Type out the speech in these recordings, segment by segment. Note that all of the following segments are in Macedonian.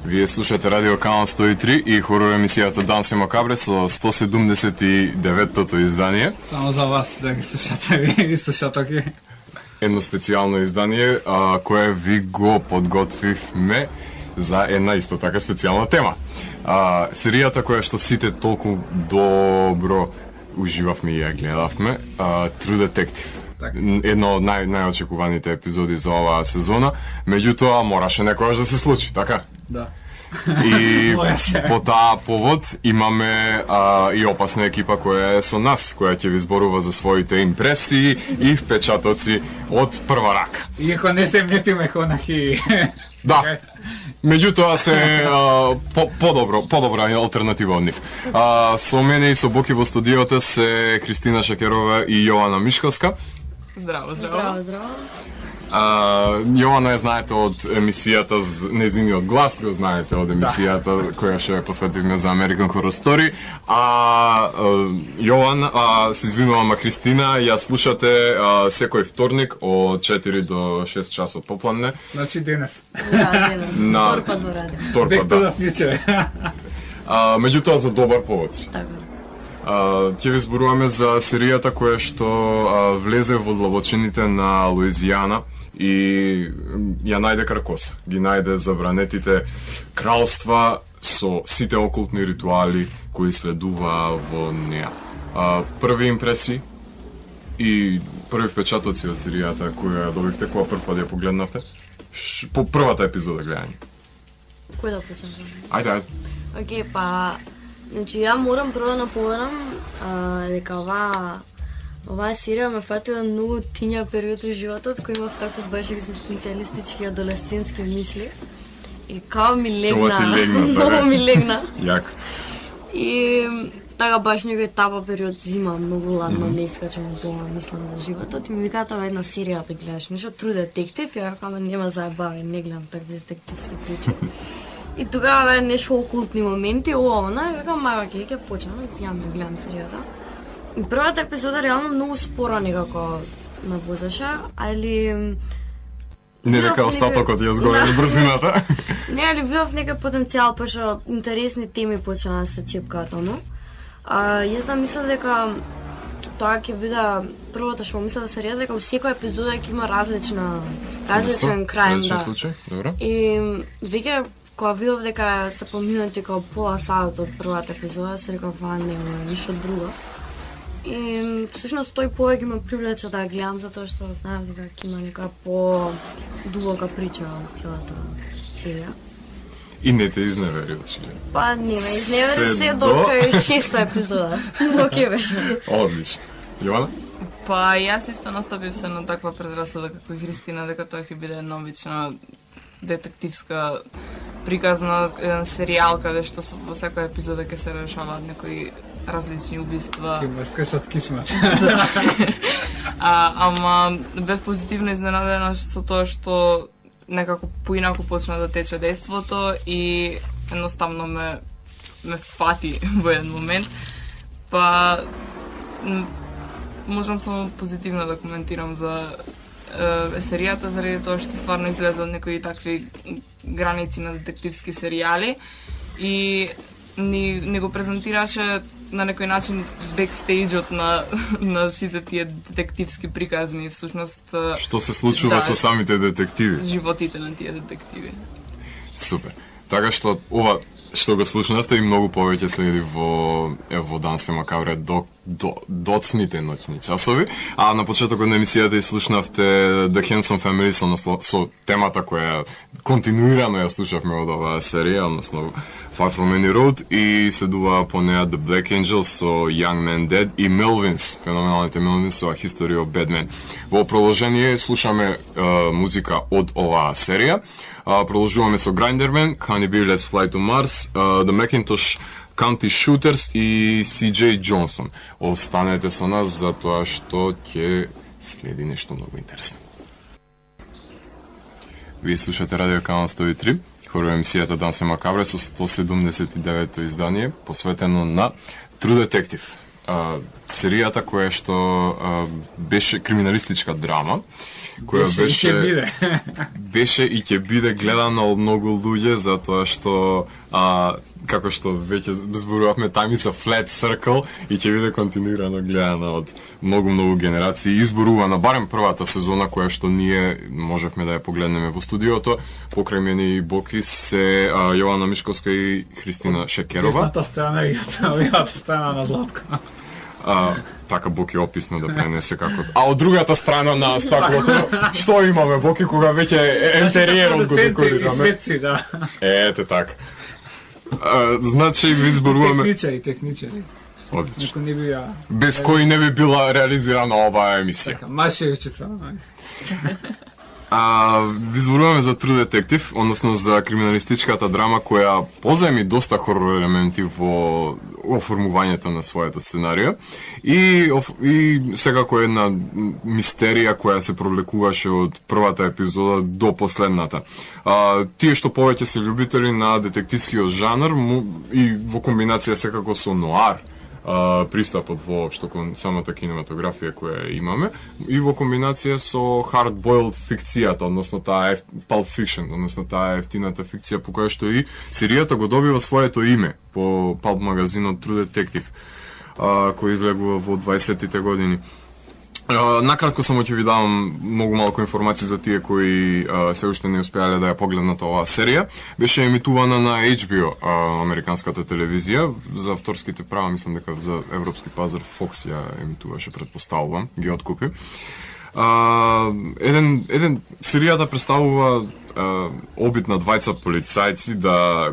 Вие слушате Радио Канал 103 и хорор емисијата Данс и Макабре со 179-тото издание. Само за вас да ги слушате ви и слушатоки. Едно специјално издание кое ви го подготвивме за една исто така специјална тема. Серијата која што сите толку добро уживавме и ја гледавме, True Detective. Така. Едно од најочекуваните епизоди за оваа сезона, меѓутоа мораше некојаш да се случи, така? Да. И Мораше. по таа повод имаме и опасна екипа која е со нас, која ќе ви зборува за своите импресии и впечатоци од прва рака. Иако не се метиме хонахи. Да. Меѓутоа се подобра алтернатива од нив. Со мене и со Боки во студиото се Христина Шакерова и Јована Мишковска. Здраво, здраво. Здраво, здраво. Јована ја знаете од емисијата, незиниот глас го знаете од емисијата која што ја посветивме за American Horror Story. Јован, се извинувам, Христина, ја слушате секој вторник од 4 до 6 часот попладне. Значи денес. Да, денес. На- Втор пат во ради. Втор Бек пат, да да. вклуче. Меѓутоа за добар повод. Така. Ќе ви зборуваме за серијата која што влезе во длабочините на Луизијана и ја најде Каркоса. Ги најде забранетите кралства со сите окултни ритуали кои следуваа во неа. Први импресии и први впечатоци од серијата која добивте кога прв пат ја погледнавте? По првата епизода гледање. Кој да почнем? Ајде. Океј, па... Значи, ја морам прво да наповедам дека оваа серија ме фатила многу тиња период во животот, кој имав таков баш екзистенцијалистички адолесцентски мисли. И као ми легна, Ова ти легна, така. многу ми легна. Јак. И така баш некој тапа период зима, многу ладно, не искачам од дома, мислам за животот. И ми викаат ова една серија да гледаш, нешто True Detective, ја рекам, нема заебави, не гледам такви детективски причи. И тогава бе нешто окултни моменти, она, и викам, мајва, ќе почнам, и зјам да гледам серијата. И првата епизода реално многу спора некако ме возеше, али... Не видов дека некој- остатокот ја згорел Да. брзината. Не, али видов некој потенцијал, пошто интересни теми почна да се чепкаат, оно. Јас да мислам дека тоа ќе биде првото што мисля да се реда, дека во секоја епизода ќе има различен крај, Различен да. случај, добро. И веќе кога видов дека се поминати како пола саат од првата епизода, се реков, не е ништо друго. И всушност тој повеќе ме привлече да ја гледам затоа што знаев дека ќе има нека по-дубока прича од целата серија. И не те изневери очигледно. Па не ме изневери Се се до- до крај 6-та епизода. Океј беше. Одлично. Јована? Па јас исто настапив се на таква предрасуда како и Христина, дека тоа ќе биде една обична детективска приказна, еден серијал каде што во секоја епизода ќе се решаваат некои различни убиства. Ќе ме скашат кисмет. Ама бев позитивно изненадена со тоа што некако поинаку почна да тече дејството и едноставно ме фати во еден момент. Па можам само позитивно да коментирам за серијата заради тоа што стварно излезе од некои такви граници на детективски серијали и ни го презентираше на некој начин бекстејџот на сите тие детективски приказни, всушност Што се случува со самите детективи? животите на тие детективи. Супер. Така што ова што го слушнавте и многу повеќе следи во Данс и Макабре доцните ноќни часови. А на почетокот на емисијата и слушнавте The Handsome Family со темата која континуирано ја слушавме од оваа серија, односно Far From Any Road, и следува по неа The Black Angels со Young Man Dead и Melvins, феноменалните Melvins со A History of Bad Men. Во продолжение слушаме музика од оваа серија. Продолжуваме со Grinderman, Honeybee Let's Fly to Mars, The Macintosh County Shooters и CJ Johnson. Останете со нас затоа што ќе следи нешто многу интересно. Вие слушате Радио Канал 103, хорор емисијата Данс и Макабре со 179-то издание, посветено на True Detective. серијата која што беше криминалистичка драма, која Беше и ќе биде. беше и ќе биде гледана од многу луѓе затоа што како што веќе зборувавме, time is a flat circle и ќе биде континуирано гледана од многу генерации, изборувана барем првата сезона која што ние можевме да ја погледнеме во студиото. Покрај мене и Боки се Јована Мишковска и Христина Шекерова. Десната страна и овијата страна на Златко. Така Боки описно да пренесе како. А од другата страна на стаклото, што имаме Боки кога веќе ентериерот го И декорираме? светци, да. Ете така. Значи ви изборуваме Техничари. одлично. Никој не би ја... Без кои не би била реализирана оваа емисија. Така, Машевичица. Ви зборуваме за True Detective, односно за криминалистичката драма која позајми доста хорор елементи во оформувањето на своето сценарио и секако една мистерија која се провлекуваше од првата епизода до последната. Тие што повеќе се љубители на детективскиот жанр и во комбинација секако со ноар, пристапот воопшто кон самата кинематографија која имаме и во комбинација со hard-boiled фикцијата, односно таа Pulp Fiction, односно таа ефтината фикција по која што и серијата го добива своето име по Pulp магазинот True Detective, кој излегува во 20-тите години. Накратко само ќе ви давам многу малку информации за тие кои се уште не успеале да ја погледнат оваа серија. Беше емитувана на HBO, американската телевизија, за авторските права, мислам дека за европски пазар Fox ја емитуваше, предпоставувам, ги откупи. Серијата представува обид на двајца полицајци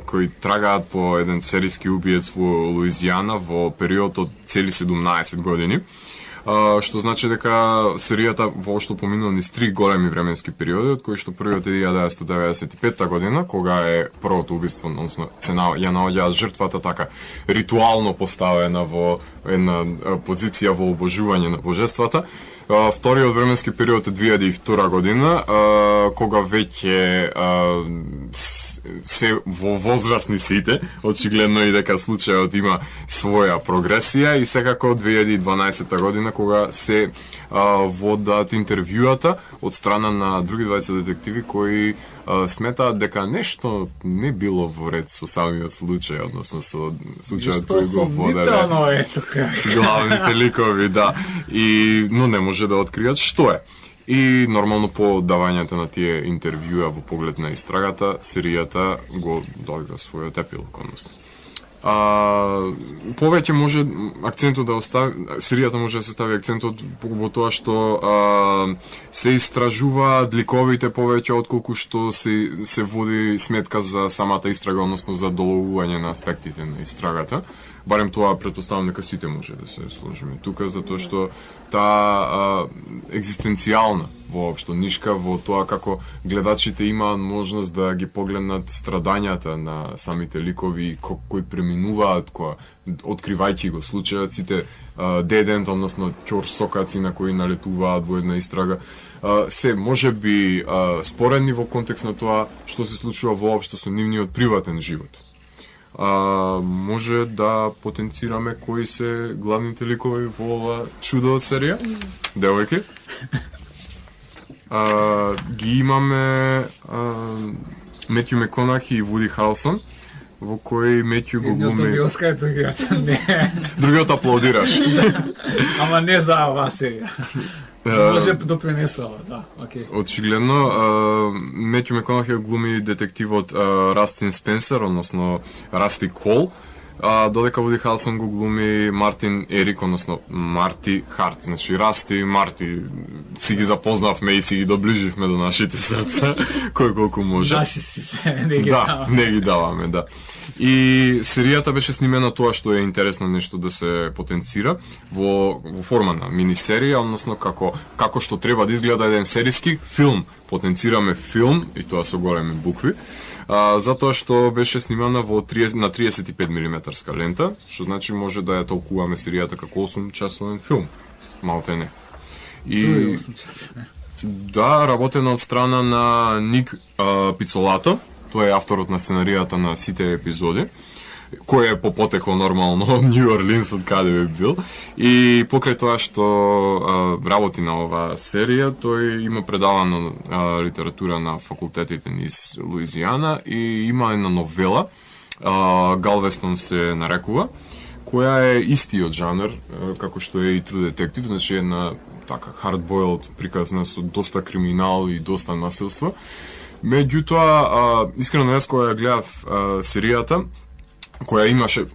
кои трагаат по еден серијски убиец во Луизијана во период од цели 17 години. Што значи дека серијата воопшто поминува низ 3 големи временски периоди, од кои што првиот е 1995 година, кога е првото убиство, односно ја наоѓаат жртвата така ритуално поставена во една позиција во обожување на божествата. Вториот временски период е 2002 година, кога веќе се во возрастни сите, очигледно и дека случајот има своја прогресија, и секако 2012 година кога се водат интервјуата од страна на други двајца детективи кои сметаат дека нешто не било во ред со самиот случај, односно со случајот кој го воделе главните ликови, да, но не може да откријат што е. И нормално по давањето на тие интервјуа во поглед на истрагата, серијата го дојде својот епилог, односно. Повеќе може акцентот да остави, серијата може да се стави акцентот во тоа што се истражуваат ликовите повеќе отколку што се води сметка за самата истрага, односно за доловување на аспектите на истрагата. Барем тоа претпоставам дека сите може да се сложиме тука, затоа што таа екзистенцијална воопшто нишка во тоа како гледачите имаат можност да ги погледнат страдањата на самите ликови кои преминуваат, откривајќи го случајот, сите дедент, односно ќорсокаци на кои налетуваат во една истрага, се можеби споредни во контекст на тоа што се случува воопшто со нивниот приватен живот. Може да потенцираме кои се главните ликови во ова чудо од серија? Девојки? Ги имаме Метју Макконахи и Вуди Харелсон, во кој Метју го Едниот глуми... доби Оскар, другиот не. Другиот аплодираш. Ама не за оваа серија. Може допринесува, да, окей. Очигледно, Метју Макконахи глуми детективот Растин Спенсер, односно Расти Кол, додека Вуди Харелсон го глуми Мартин Ерик, односно Марти Харт. Значи, Расти и Марти си ги запознавме и си ги доближивме до нашите срца, кој колку може. Наши си се, не ги Да, даваме. не ги даваме, да. И серијата беше снимена тоа што е интересно нешто да се потенцира во форма на минисерија, односно како што треба да изгледа еден серијски филм. Потенцираме филм, и тоа со големи букви, затоа што беше снимана на 35 мм лента, што значи може да ја толкуваме серијата како 8-часовен филм, малте не. И да, работена од страна на Ник Пицолато, тој е авторот на сценаријата на сите епизоди. кој е по потекло нормално од Нью Орлинс, од каде би бил. И покрај тоа што работи на оваа серија, тој има предавано литература на факултетите низ Луизијана и има една новела, Галвестон се нарекува, која е истиот жанр, како што е и True Detective, значи една така hard-boiled приказна со доста криминал и доста насилство. Меѓутоа, искрено јас кога ја гледав серијата, која имаше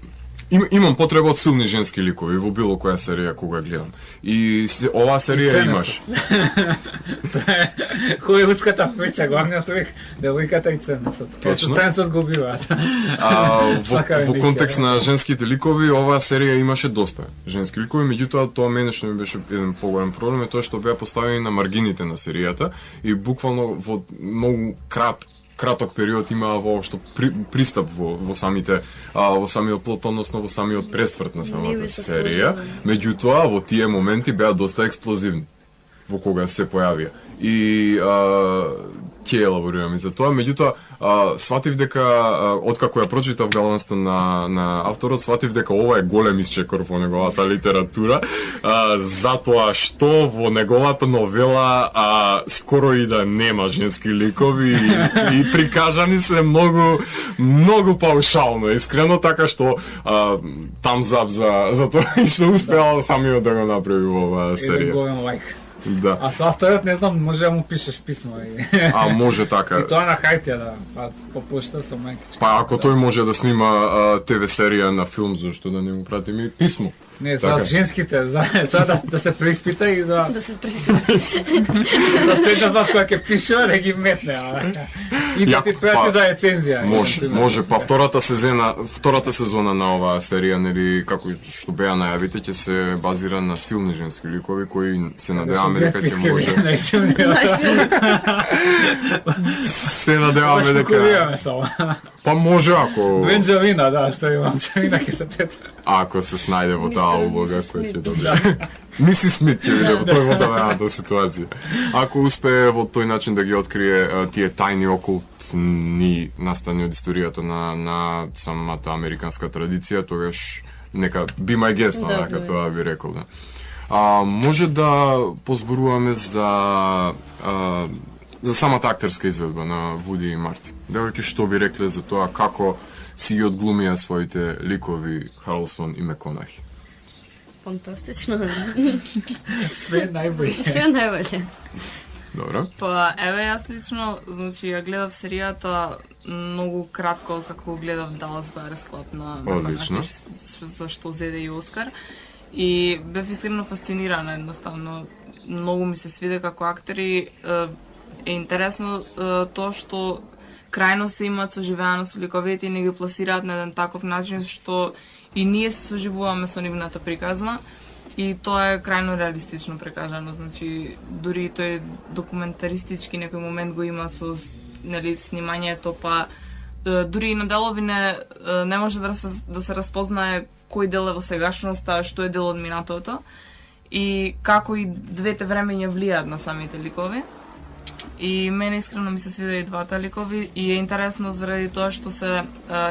имам потреба од силни женски ликови во било која серија кога гледам. И оваа серија имаш. Тоа е холивудската прича, главниот лик, девојката и ценецот. Точно. Ценецот го убиваат. Во контекст на женските ликови, оваа серија имаше доста женски ликови, меѓутоа тоа мене што ми беше еден поголем проблем е тоа што беа поставени на маргините на серијата и буквално во многу краток период имаа воопшто пристап во самиот плот, односно во самиот пресврт на самата серија. Меѓутоа, во тие моменти беа доста експлозивни во кога се појавија. И ќе елаборирам и за тоа, меѓутоа сватив дека откако ја прочитав галанста на авторот, сватив дека ова е голем исчекор во неговата литература, затоа што во неговата новела скоро и да нема женски ликови и прикажани се многу паушално, искрено, така што thumbs up за тоа и што успеал самиот да го направи во оваа серија. Еден голем лайк. Да. А со авторот не знам, може да му пишеш писмо. Може така. И тоа на хајтија, да. По пошта со мајкичка. Па ако тој може да снима ТВ серија на филм, зашто да не му пратиме и писмо? Не, за женските, за тоа да се преиспита и за Да се преспита. да седнат вас која ќе пише, да ги метне, и да ти прати за рецензија. Може, па втората сезона на оваа серија, нели, како што беа најавите, ќе се базира на силни женски ликови кои се надеваме дека ќе може. Се надеваме дека. Па може ако Бенџамина, да, што има Бенџамина ќе се прета. Ако се снајде во таа улога која ќе добие. Миси Смит ќе биде во тој водавената ситуација. Ако успее во тој начин да ги открие тие тајни окултни настани од историјата на самата американска традиција, тогаш нека be my guest, нека тоа би рекол, да. Може да позборуваме за самата актерска изведба на Вуди и Марти. Девојки, што би рекле за тоа како си ги одглумија своите ликови Харлсон и Меконахи? Фантастично. Све најбоље. Све најбоље. Добро. Па, еве јас лично, значи ја гледав серијата многу кратко како гледав Dallas Buyers Club на Одлично. за што зеде и Оскар. И бев искрено фасцинирана, едноставно. Многу ми се свиде како актери. Е интересно тоа што крајно се имаат соживеано со ликовите и не ги пласираат на еден таков начин што и ние се соживуваме со нивната приказна и тоа е крајно реалистично прекажано, значи дури тој документаристички некој момент го има со нели снимањето, па дури и на делови не може да се распознае кој дел е во сегашноста, што е дел од минатото и како и двете времења влијаат на самите ликови. И мене искрено ми се свида и двата ликови и е интересно заради тоа што се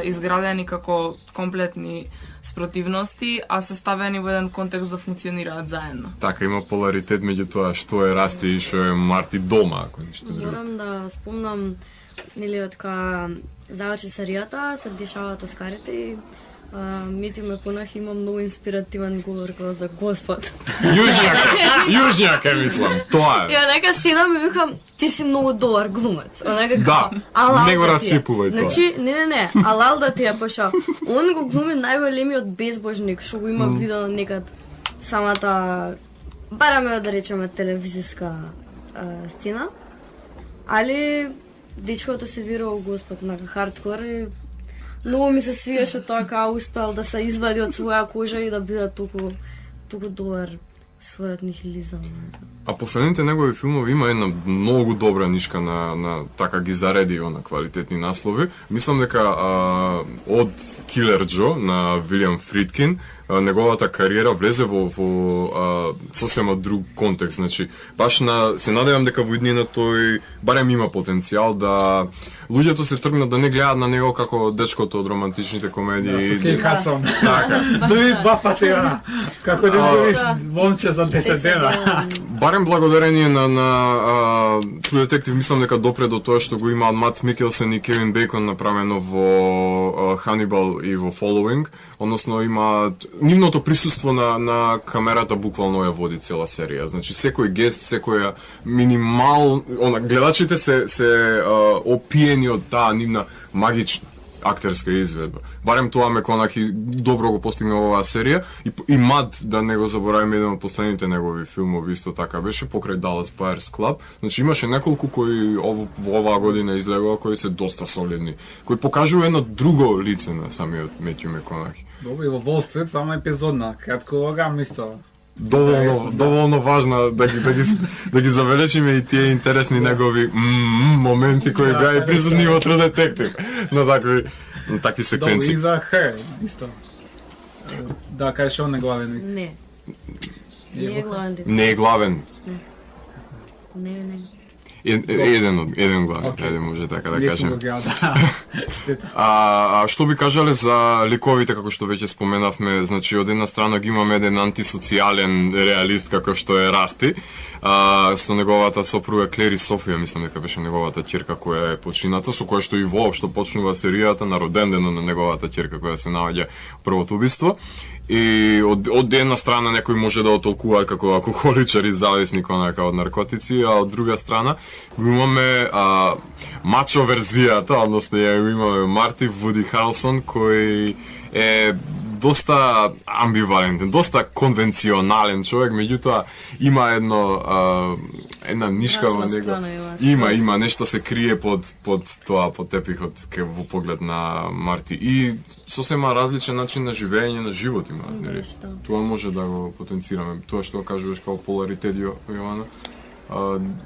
изградени како комплетни спротивности, а се ставени во еден контекст да функционираат заедно. Така, има поларитет меѓу тоа што е Расти и што е Марти дома, ако ништо друго. Морам да спомнам, нели, откака заврши серијата, се дешаваат Оскарите и Митју Меконахи има многу инспиративен говор кога за Господ. Јужњака мислам, тоа И е. нека стена ми викам, ти си многу добар глумец. Да, не го расипувај тоа. Значи, не, алал да ти е, пошо. Он го глуми најголемиот безбожник, што го има видено некад самата, бараме да речеме телевизиска стена. Али дечкото се вира во Господ, онака хардкор и многу ми се свиеше тоа како успел да се извади од своја кожа и да биде толку добар својот нихилизам. А последните негови филмови има една многу добра нишка на така ги зареди на квалитетни наслови. Мислам дека од Killer Joe на Вилијам Фридкин неговата кариера влезе во сосема друг контекст. Значи, баш се надевам дека во иднина тој барем има потенцијал да луѓето се тргнат да не гледаат на него како дечкото од романтичните комедии. Со Кейт Хадсон. Така. Дојди 2 пати, како да изгубиш момче за 10 дена. Барем благодарение на True Detective мислам дека допре до тоа што го имаат Мат Микелсен и Кевин Бейкон направено во Hannibal и во Following, односно имаат нивното присуство на камерата буквално ја води цела серија. Значи секој гест, секоја гледачите се опиени од таа нивна магична актерска изведба. Барем тоа Маконахи добро го постигна во оваа серија и Мад, да не го забораваме, еден од последните негови филмови исто така беше покрај Dallas Buyers Club. Значи имаше неколку кои во оваа година излегува кои се доста солидни, кои покажува едно друго лице на самиот Метју Маконахи. Добро, и во Wall Street само епизодна, кратко исто. Доволно важна да ги забележиме и тие интересни негови моменти кои беа и присутни во True Detective на такви секвенци. Добро, и за Her, исто. Да, кажеш он е главен вик. Не. Не е главен дик. Не е главен. Не. Еден главен, okay. Може така да кажем. Штета. Што би кажале за ликовите, како што веќе споменавме, значи од една страна ги имаме еден антисоцијален реалист каков што е Расти, со неговата сопруга Клери Софија, мислам дека беше неговата ќерка која е почината, со која што и воопшто почнува серијата на роден ден на неговата ќерка која се наоѓа првото убиство. И од една страна некој може да отолкува како алкохоличар и зависник онака од наркотици, а од друга страна го имаме мачо верзијата, односно ја го имаме Марти Вуди Харелсон, кој е доста амбивалентен, доста конвенционален човек, меѓутоа има една нишка во него. Има нешто се крие под тепихот во поглед на Марти и сосема различен начин на живење на живот има, нели? Тоа може да го потенцираме. Тоа што кажуваш како поларитет, Јована,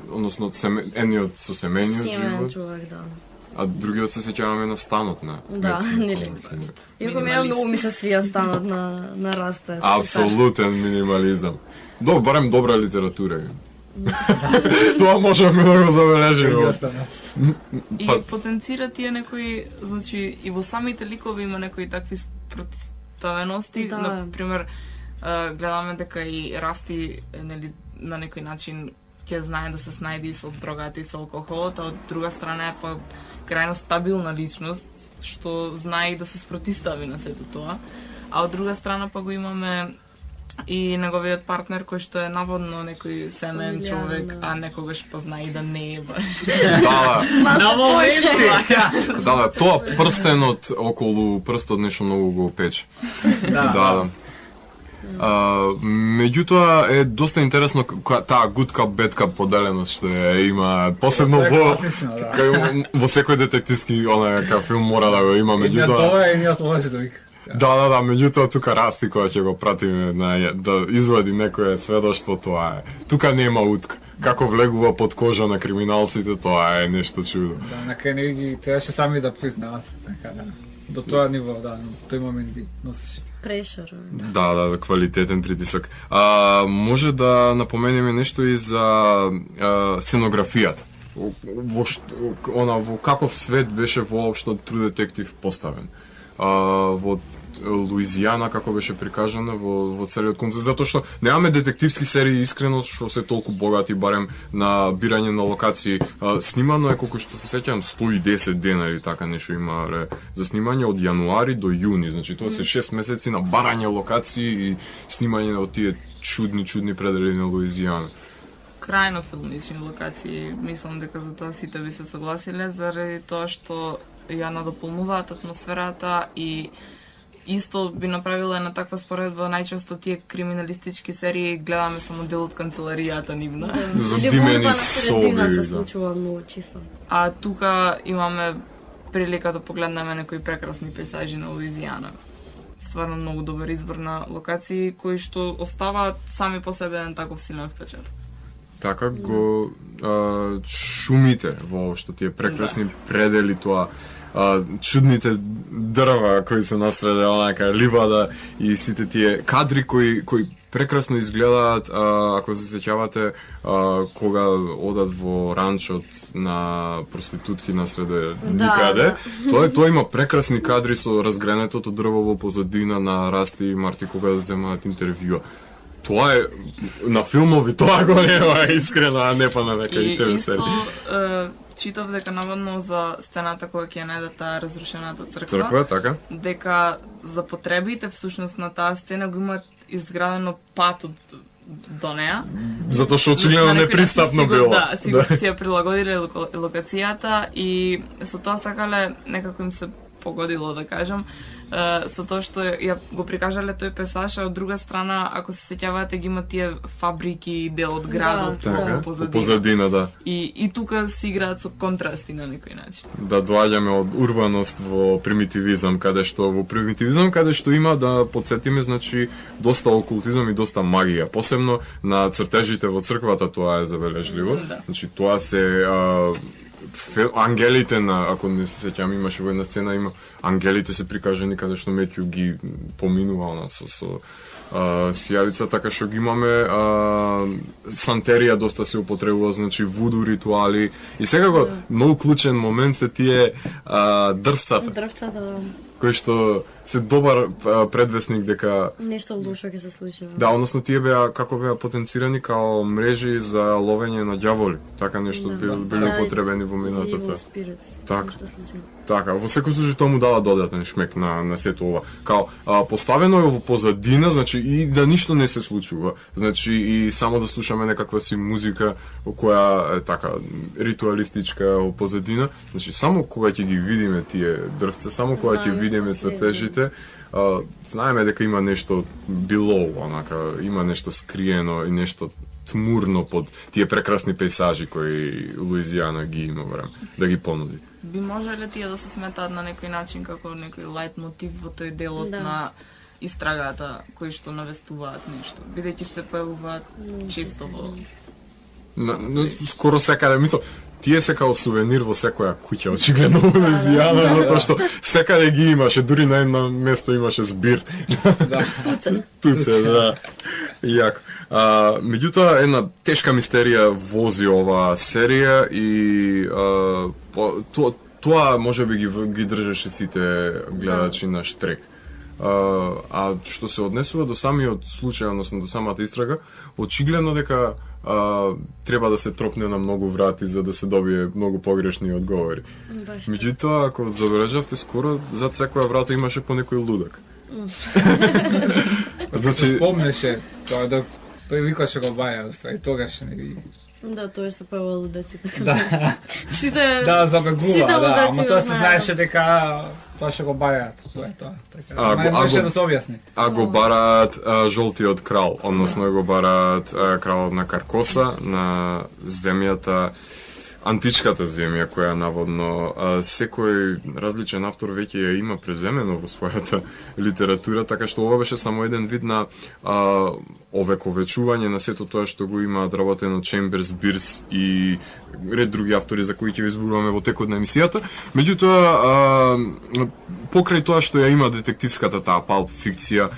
односно едниот со семејниот живот. Човек, да. А другиот се сеќаваме на станот, не? Да, нели. Иако мене многу ми се свија станот на Раста. Апсолутен минимализам. Барем добра литература. Тоа можеме да го забележиме. И потенцира тие некои, значи и во самите ликови има некои такви спротивености, например гледаме дека и Расти нели на некој начин ќе знае да се снајди со дрогата и со алкохолот, а од друга страна е па крајно стабилна личност, што знае да се спротистави на сето тоа. А од друга страна па го имаме и неговиот партнер кој што е наводно некој семен човек, а некогаш па знае и да не е баш. На моменти. Да, тоа прстенот околу прстот нешто многу го пече. Да. Меѓутоа е доста интересно таа good cup bad cup поделеност што има посебно во секој детективски филм мора да го има, меѓутоа тоа е едниот лош вик. Да, меѓутоа тука Расти кога ќе го пратиме да извади некое сведоштво, тоа е. Тука нема утка. Како влегува под кожа на криминалците, тоа е нешто чудо. Да, на крај не ги требаше сами да признаат, така да. До тоа ниво, да, тој момент ги носеше. Прешер. Да, квалитетен притисок. Може да напоменеме нешто и за сценографијата. Во каков свет беше воопшто True Detective поставен. Во Луизијана како беше прикажана во целиот контекст, затоа што немаме детективски серии искрено што се толку богати барем на бирање на локации. Снимано е колку што се сеќавам 110 дена или така нешто има за снимање од јануари до јуни, значи тоа се 6 месеци на барање локации и снимање од тие чудни предели на Луизијана. Крајно филмични локации, мислам дека за тоа сите би се согласиле заради тоа што ја надополнуваат атмосферата и исто би направила една таква споредба, најчесто тие криминалистички серии гледаме само дел од канцеларијата нивна. Задимени соби се случува многу чисто. А тука имаме прилика да погледнеме некои прекрасни пейзажи на Луизијана. Стварно многу добар избор на локации кои што оставаат сами по себе еден таков силен впечаток. Така го шумите воопшто тие прекрасни предели, тоа чудните дрва кои се настраде онака ливада и сите тие кадри кои прекрасно изгледаат, ако се сеќавате, кога одат во ранчот на проститутки насреде никаде. Тоа има прекрасни кадри со разгренетото дрво во позадина на Расти и Марти кога земаат интервјуа. Тоа е на филмови, тоа го нема искрено, а не па на нека и ТВ серија. Исто читав дека наводно за стената која ќе ја најде таа разрушената Црква, така? дека за потребите всушност на таа сцена го имаат изградено патот до неа. Затоа што очигледно непристапно било. Да, сигурно си ја прилагодиле локацијата и со тоа сакале некако им се погодило, да кажам, со тоа што ја го прикажале тој пейзаж, а од друга страна, ако се сеќавате, ги има тие фабрики и дел од градот Така, во позадина, да. И тука се играат со контрасти на некој начин. Да доаѓаме од урбаност во примитивизам, каде што има, да подсетиме, значи, доста окултизам и доста магија. Посебно на цртежите во црквата тоа е забележливо. Значи, тоа се ангелите на, ако не се сеќавам, имаше во една сцена, има ангелите се прикажани каде што Метју ги поминува она со сијалица, така што ги имаме сантерија доста се употребува, значи вуду ритуали и секако многу клучен момент се тие дрвцата. Кои што се добар предвесник дека нешто лошо ќе се случи. Да, односно тие како беа потенцирани као мрежи за ловење на ѓаволи. Така нешто биле употребени во минатото. Така, во секој случај тоа му дава додатен шмек на сето ова. Као поставено е во позадина, значи и да ништо не се случува. Значи и само да слушаме некаква си музика која е така ритуалистичка во позадина. Значи само кога ќе ги видиме тие дрвца, само кога ќе видиме цртежите, знаеме дека има нешто below, онака, има нешто скриено и нешто тмурно под тие прекрасни пейзажи кои Луизијана ги има време да ги понуди. Би можеле тие да се сметаат на некој начин како некој лајт мотив во тој делот на истрагата кои што навестуваат нешто, бидејќи се појавуваат често во скоро секаде, мислам, тие се као сувенир во секоја куќа, очигледно во Луизијана, затоа што секаде ги имаше, дури на едно место имаше збир. Туце, да. Јако. Меѓутоа, една тешка мистерија вози оваа серија и тоа може би ги држеше сите гледачи на штрек. А што се однесува до самиот случај, односно до самата истрага, очигледно дека треба да се тропне на многу врати за да се добие многу погрешни одговори. Меѓутоа, ако забележавте, скоро зад секоја врата имаше по некој лудак. Значи, спомнеше тоа да тој викаше го баја, и тогаш не ги. Да, тоа се појава лудаците. Да. Сите забегува, да, ама тоа се знаеше дека тоа ќе го бараат, тоа е тоа. Така, може да се објасни. А го бараат жолтиот крал, односно го бараат кралот на Каркоса, на земјата, античката земја, која наводно секој различен автор веќе ја има преземено во својата литература, така што ова беше само еден вид на овековечување на сето тоа што го имаат работено Чемберс, Бирс и ред други автори за кои ќе ви зборуваме во текот на емисијата. Меѓутоа, покрај тоа што ја има детективската таа палп фикција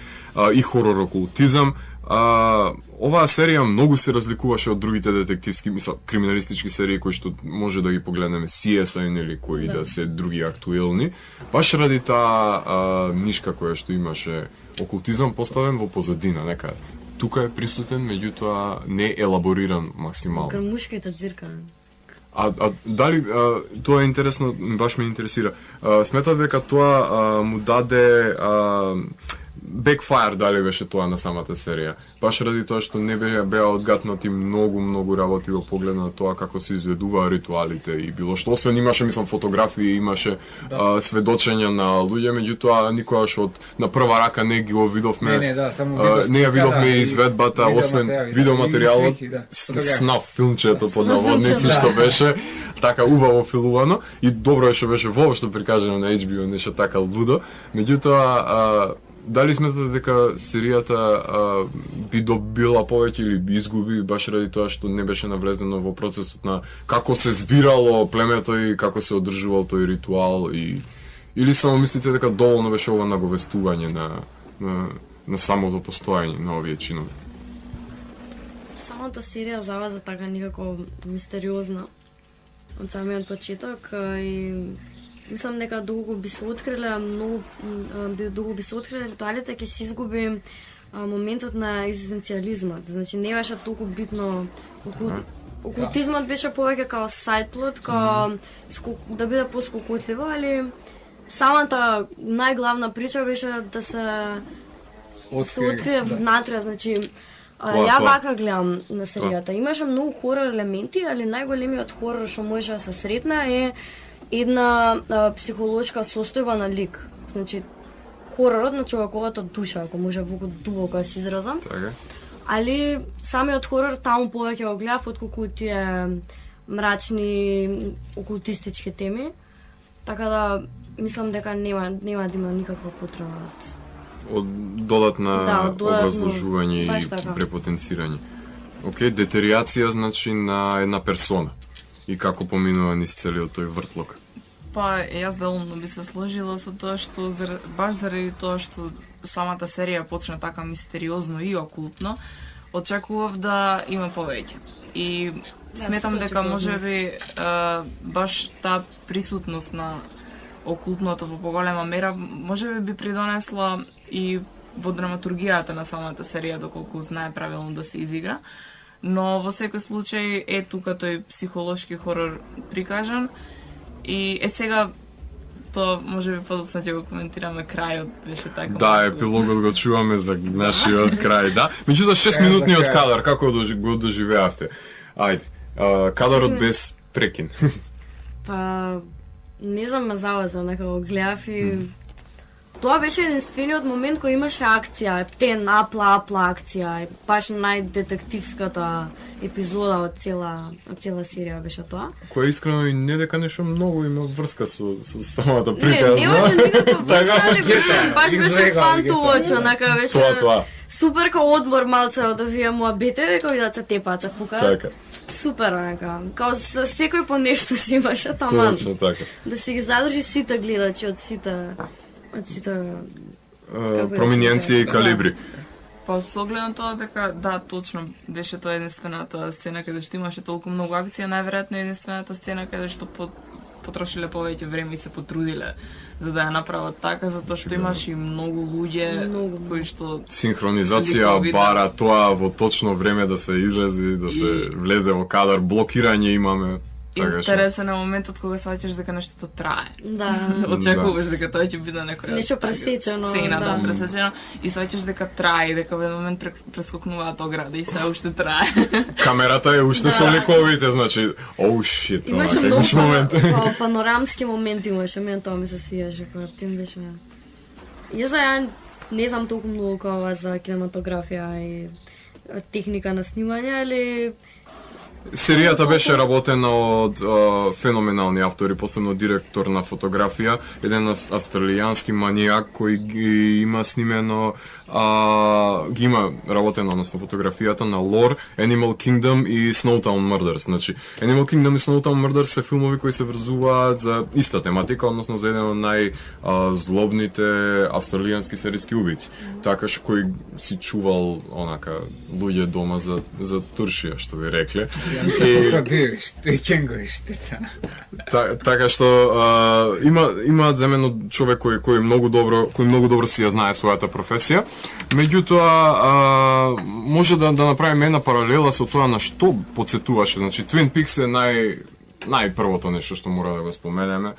и хорор окултизам, оваа серија многу се разликуваше од другите детективски, криминалистички серии кои што може да ги погледнеме, CSI или кои да се други актуелни, баш ради таа нишка која што имаше окултизам поставен во позадина, нека тука е присутен, меѓутоа не елабориран максимално. Грмушката ѕирка. Дали тоа е интересно, баш ме интересира. Сметате дека тоа му даде backfire, дали беше тоа на самата серија. Баш ради тоа што не беа одгатнати многу работи во поглед на тоа како се изведуваа ритуалите и било што. Освен имаше, фотографии, имаше сведочења на луѓе, меѓутоа никогаш на прва рака не ги го видовме. Не ја видовме изведбата, освен видеоматеријалот, снаф филмчето под наводници што беше така убаво филувано и добро е што беше воопшто прикажано на HBO, нешто така лудо. Меѓутоа дали сметате дека серијата би добила повеќе или би изгуби баш ради тоа што не беше навлезено во процесот на како се збирало племето и како се одржувал тој ритуал или само мислите дека доволно беше ова наговестување на самото постоење на овие чинови? Самата серија за вас е така некако мистериозна од самиот почеток и мислам дека долго би се откриле ритуалите, ќе се изгуби моментот на екзистенцијализмот. Значи не беше толку битно окултизмот беше повеќе као сајдплот, као да биде поскокотливо, али самата најглавна прича беше да се открие внатре, значи ја вака гледам на серијата. Имаше многу хорор елементи, али најголемиот хорор што може да се сретне е една психолошка состојба на лик. Значи, хоророт на човековата душа, ако може вуку дубоко да се изразам. Така. Али самиот хорор таму повеќе го гледав отколку тие мрачни окултистички теми. Така да мислам дека нема да има никаква потреба од додатна образложување и препотенцирање. Океј, детериација значи на една персона и како поминува низ целиот тој вртлок. Па, јас делумно би се сложила со тоа што баш заради тоа што самата серија почна така мистериозно и окултно, очекував да има повеќе. И сметам дека можеби баш таа присутност на окултното во поголема мера можеби би придонесла и во драматургијата на самата серија доколку знае правилно да се изигра. Но во секој случај е тука тој психолошки хорор прикажан и сега тоа можеби подоцна ќе го коментираме крајот беше така. Да, епилогот го чуваме за нашиот крај, да. Меѓутоа 6 минутниот кадар како го доживеавте? Ајде, кадарот без прекин. Па не знам, ме заваза, нека го гледав и тоа беше единствениот момент кој имаше акција, птен, апла акција, баш најдетективската епизода од цела серија беше тоа. Која искрено и не дека нешто многу има врска со самата приказна. Не беше никаква врска, али баш беше фантувачо, нака беше супер као одмор малце од овие муабете, дека видат се тепаат, се пукаат. Така. Супер, нека. Као за секој по нешто си имаше таман. Точно така. Да си ги задржи сите гледачи од сите проминенција и калибри. Па со оглед на тоа дека да, точно беше тоа единствената сцена каде што имаше толку многу акција, најверојатно единствената сцена каде што потрошиле повеќе време и се потрудиле за да ја направат така, затоа што имаше и многу луѓе кои што синхронизација бара тоа во точно време да се излезе, да се влезе во кадар, блокирање имаме. Интересен е моментот кога сваќаш дека нештото трае. Да. Очекуваш дека тоа ќе биде некоја нешто пресечено. Сцена, да, пресечено и сваќаш дека трае, дека во еден момент прескокнуваат ограда и се уште трае. Камерата е уште со ликовите, значи, оу шит, имаше многу момент. Панорамски моменти имаше, мен тоа ми се свиеше, кога тим беше. Ја не знам толку многу кога за кинематографија и техника на снимање, али серијата беше работена од феноменални автори, посебно директор на фотографија, еден австралијански манијак кој ги има снимено, ги има работено, односно фотографијата на Lore, Animal Kingdom и Snowtown Murders. Значи, Animal Kingdom и Snowtown Murders се филмови кои се врзуваат за иста тематика, односно за еден од најзлобните австралијански серијски убици. Така што кој си чувал онака луѓе дома за туршија, што би рекле. Така што има земено човек кој многу добро си ја знае својата професија. Меѓутоа може да направиме една паралела со тоа на што потсетуваше. Значи Twin Peaks е најпрвото нешто што мора да го споменеме.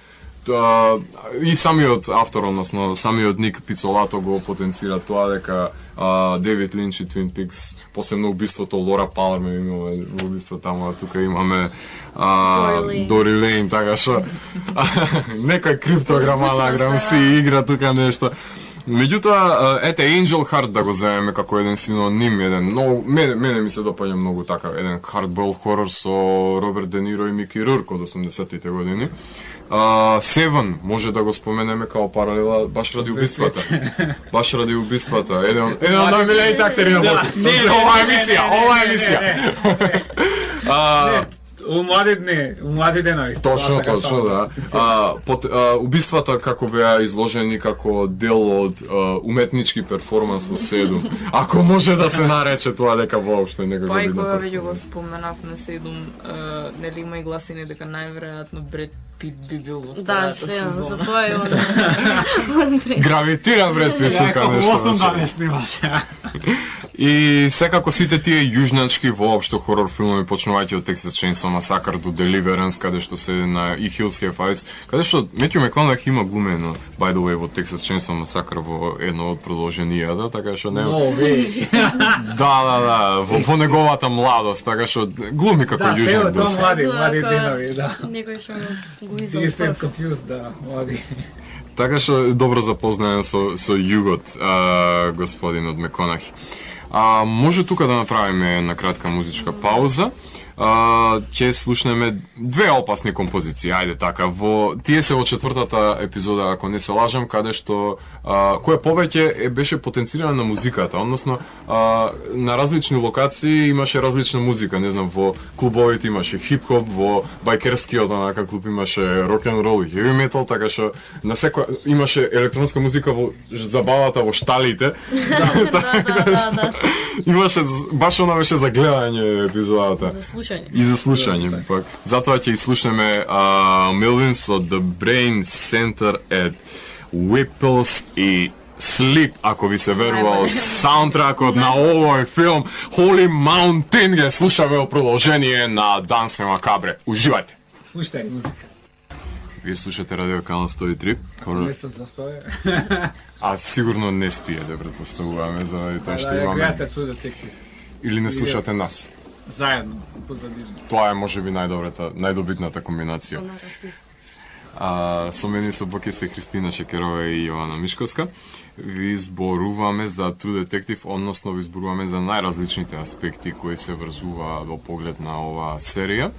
И самиот автор, односно самиот Ник Пицолато го потенцира тоа дека Девид Линч и Twin Peaks, посебно убиството Лора Палме, имаме убиство таму, тука имаме Дори Лейн, така што некој криптограм си игра тука нешто. Меѓутоа, ете Angel Heart да го земеме како еден синоним, мене ми се допаѓа многу така, еден hardboiled хорор со Роберт Де Ниро и Мики Рурк од 80-тите години. Севен може да го споменеме као паралела баш ради убиствата. Баш ради убиствата. Еден од најмилените актери на Бог. Ова е емисија. Млади денови. Точно, да. Убиствата како беа изложени како дел од уметнички перформанс во Седум. Ако може да се нарече тоа дека воопшто некако Па и видно кога веќе го перформанс. споменав на Седум, нели има и гласини дека најверојатно Бред Пит би бил во Да, втората се, за сезона. тоа е он. Гравитира Бред Пит тука нешто. Да не снима сега. И секако сите тие јужначки воопшто хорор филмови почнувајќи од Texas Chainsaw Massacre до Deliverance, каде што се на и Hills Have Eyes, каде што Метју Макконахи има глумено by the way во Texas Chainsaw Massacre во едно од продолженијата, така што нема. Да, во неговата младост, така што глуми како Да, јужнак тоа доста. млади денови, да. Некој што го Истин изолпа. confused, да, млади. Така што е добро запознаен со југот, господинот Макконахи. Може тука да направиме една кратка музичка пауза. Ќе слушнеме две опасни композиции. Ајде така, тие се во четвртата епизода, ако не се лажам, каде што која повеќе беше потенцирана на музиката, односно на различни локации имаше различна музика, не знам, во клубовите имаше хип-хоп, во байкерскиот онака клуб имаше рок-н-рол и heavy metal, така што на секоја имаше електронска музика во забавата во шталите. Да. Имаше баш она беше за гледање епизодата. За слушање. И за слушање, пак. Затоа ќе слушнеме Melvins од The Brain Center at Whipples и Sleep, ако ви се верува, саундтракот на овој филм Holy Mountain ќе слушаме во продолжение на Дансе Макабре. Уживајте! Пуштај музика. Вие слушате Радио Канал 103. Место за спаве. А сигурно не спиете, предпоставуваме, заради тоа што Да, ја имаме. гледате True Detective. Или не слушате нас. Заедно, позадижно. Тоа е можеби најдобитната комбинација. Со мене со Боке се Христина Шекерова и Јована Мишковска. Ви зборуваме за True Detective, односно ви зборуваме за најразличните аспекти кои се врзува во поглед на оваа серија.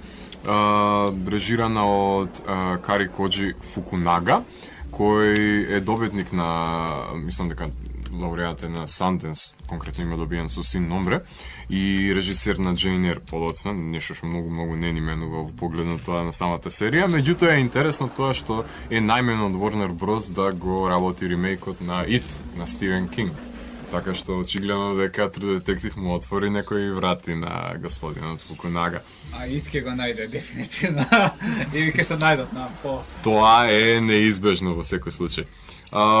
Режирана од Кари Коджи Фукунага, кој е добитник на, мислам дека лауреат е на Sundance, конкретно има добиен со Син Номбре, и режисер на Джейн Ейр подоцна, нешто што многу не ни менува во поглед на тоа на самата серија, меѓутоа е интересно тоа што е најмен од Warner Bros да го работи ремейкот на It на Стивен Кинг. Така што очигледно дека True Detective му отвори некои врати на господинот Фукунага. А Ит ке го најде дефинитивно. И ке се најдат на по. Тоа е неизбежно во секој случај.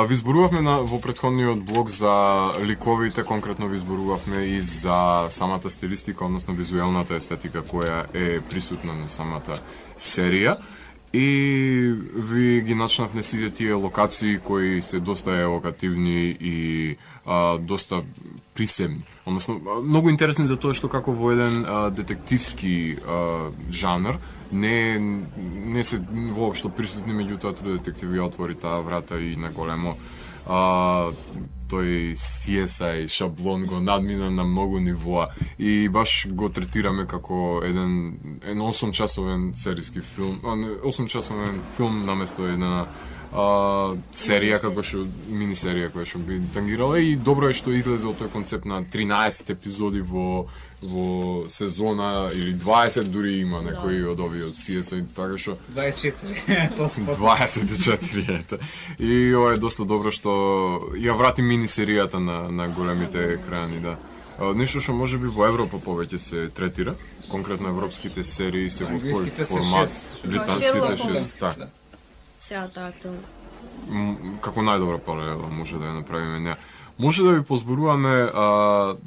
Ви зборувавме во претходниот блог за ликовите, конкретно ви зборувавме и за самата стилистика, односно визуелната естетика која е присутна на самата серија. И ви ги начнавме сите тие локации кои се доста евокативни и доста присебни. Односно, многу интересни за тоа што како во еден детективски жанр не се воопшто присутни, меѓутоа True Detective ја отвори таа врата и на големо тој CSI шаблон го надмина на многу нивоа и баш го третираме како еден 8-часовен серијски филм, 8-часовен филм наместо една серија како што мини серија која што би тангирала и добро е што излезе од тој концепт на 13 епизоди во сезона или 20 дури има некои од овие од CSI, така што 24. Тоа се 24 ете. И ова е доста добро што ја врати мини серијата на големите екрани, да. Нешто што можеби во Европа повеќе се третира, конкретно европските серии се во кој Англиските се формат, 6. британските Шерлок 6, така. Сега тоа актуелно. Како најдобра паралела може да ја направиме неа. Може да ви позборуваме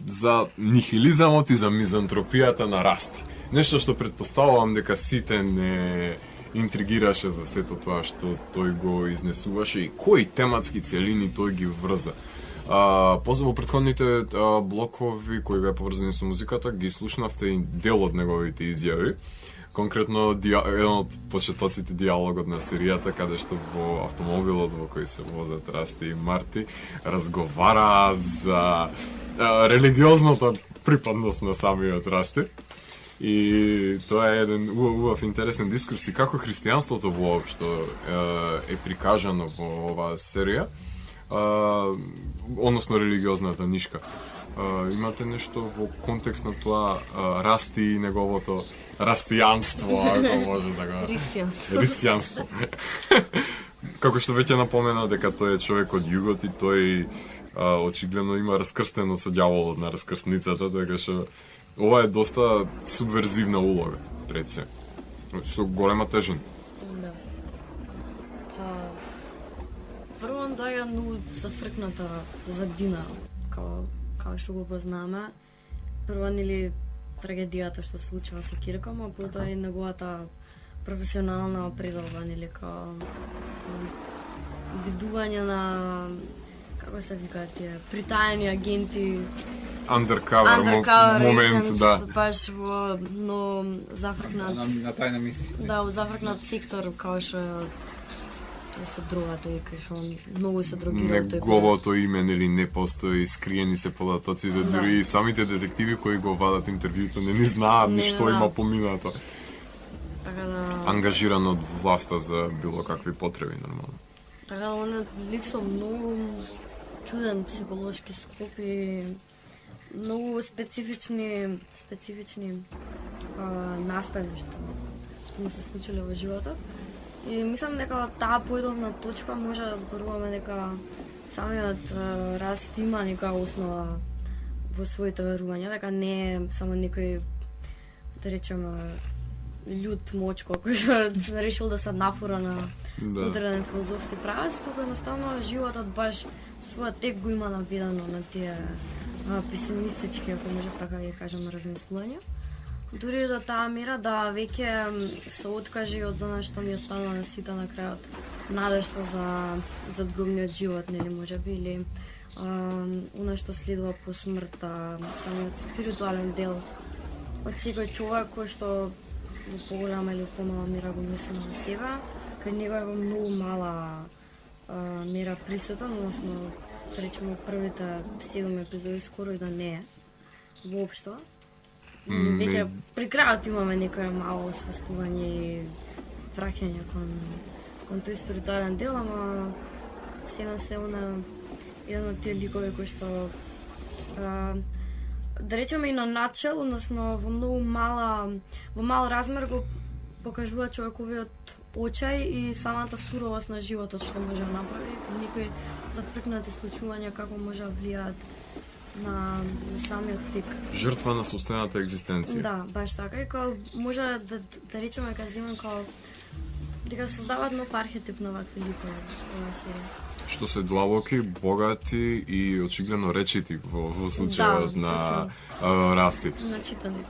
за нихилизамот и за мизантропијата на Расти. Нешто што предпоставувам дека сите не интригираше за сето тоа што тој го изнесуваше и кои тематски целини тој ги врза. Во претходните блокови кои беа поврзани со музиката ги слушнавте и дел од неговите изјави. Конкретно еден од почетоците диалогот на серијата каде што во автомобилот во кој се возат Расти и Марти разговараат за религиозната припадност на самиот Расти. И тоа е еден убав интересен дискурс и како христијанството воопшто е прикажано во оваа серија, односно религиозната нишка. Имате нешто во контекст на тоа расти и неговото растијанство, ако може така. Христијанство. Како што веќе напомена дека тој е човек од југот и тој очигледно има раскрстено со ѓаволот на раскрсницата, така што ова е доста субверзивна улога пред се. Со голема тежина. Да. Прво доаѓа многу зафркната позадина, као што го познаме. Прво нели трагедијата што се случува со Кирко, а потоа и неговата професионална предалба, нели као видување на, како се викаат тие, притаени агенти, Undercover момент, agents, да. Баш во но зафркнат на тајна мисија. Да, во зафркнат сектор као што тоа со другата и кај што многу се дрогира тој. Неговото име нели не постои, скриени се податоците, дури и самите детективи кои го вадат интервјуто не ни знаат ни што има поминато. Така да Ангажиран од власта за било какви потреби нормално. Така да он е лик со многу чуден психолошки склоп и многу специфични настави што му се случиле во животот. И мислам дека таа поедовна точка може да зборуваме дека самиот раст има нека основа во своите верувања, дека не е само некој, да речеме, лют мочко кој што решил да се нафура на ударен филозофски правец, туку едноставно животот баш со својот тек го има наведено на тие песимистички, ако може така да кажам, размислувања. Дури до таа мера да веќе се откаже од она што ни останува на сите на крајот, надежта за задгробниот живот, нели можеби, или она што следува по смртта, самиот спиритуален дел од секој човек кој што во поголема или во помала мера го носи во себе, кај него е во многу мала мера присутен, односно, да речеме, првите 7 епизоди скоро и да не е воопшто. Веќе при крајот имаме некој мало освестување и враќање кон тој спиритуален дел, ама сега се еден од тие ликови кои што да речеме и на начел, односно во многу мал размер го покажува човековиот очај и самата суровост на животот што може да направи, некои зафркнати случувања како може да влијаат на самиот лик. Жртва на собствената екзистенција. Да, баш така. И као може да речеме дека земен као дека создаваат нов архетип на вакви ликови во серија. Што се длабоки, богати и очигледно речити во случајот на Расти. На читање.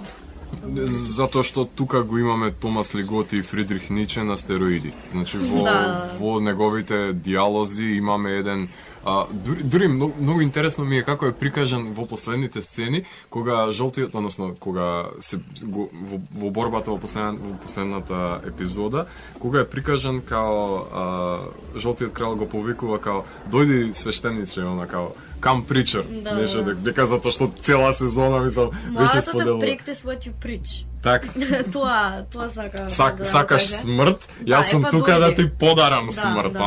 Затоа што тука го имаме Томас Лиготи и Фридрих Ниче на стероиди. Значи во неговите диалози имаме еден дури многу интересно ми е како е прикажан во последните сцени, кога жолтиот, односно кога се во борбата во последната епизода, кога е прикажан као жолтиот крал го повикува као дојди свештениче, она као come preacher, нешто дека затоа што цела сезона мислам веќе споделува. Practice what you preach. Так. Тоа Сакаш смрт, јас сум тука да ти подарам смрт.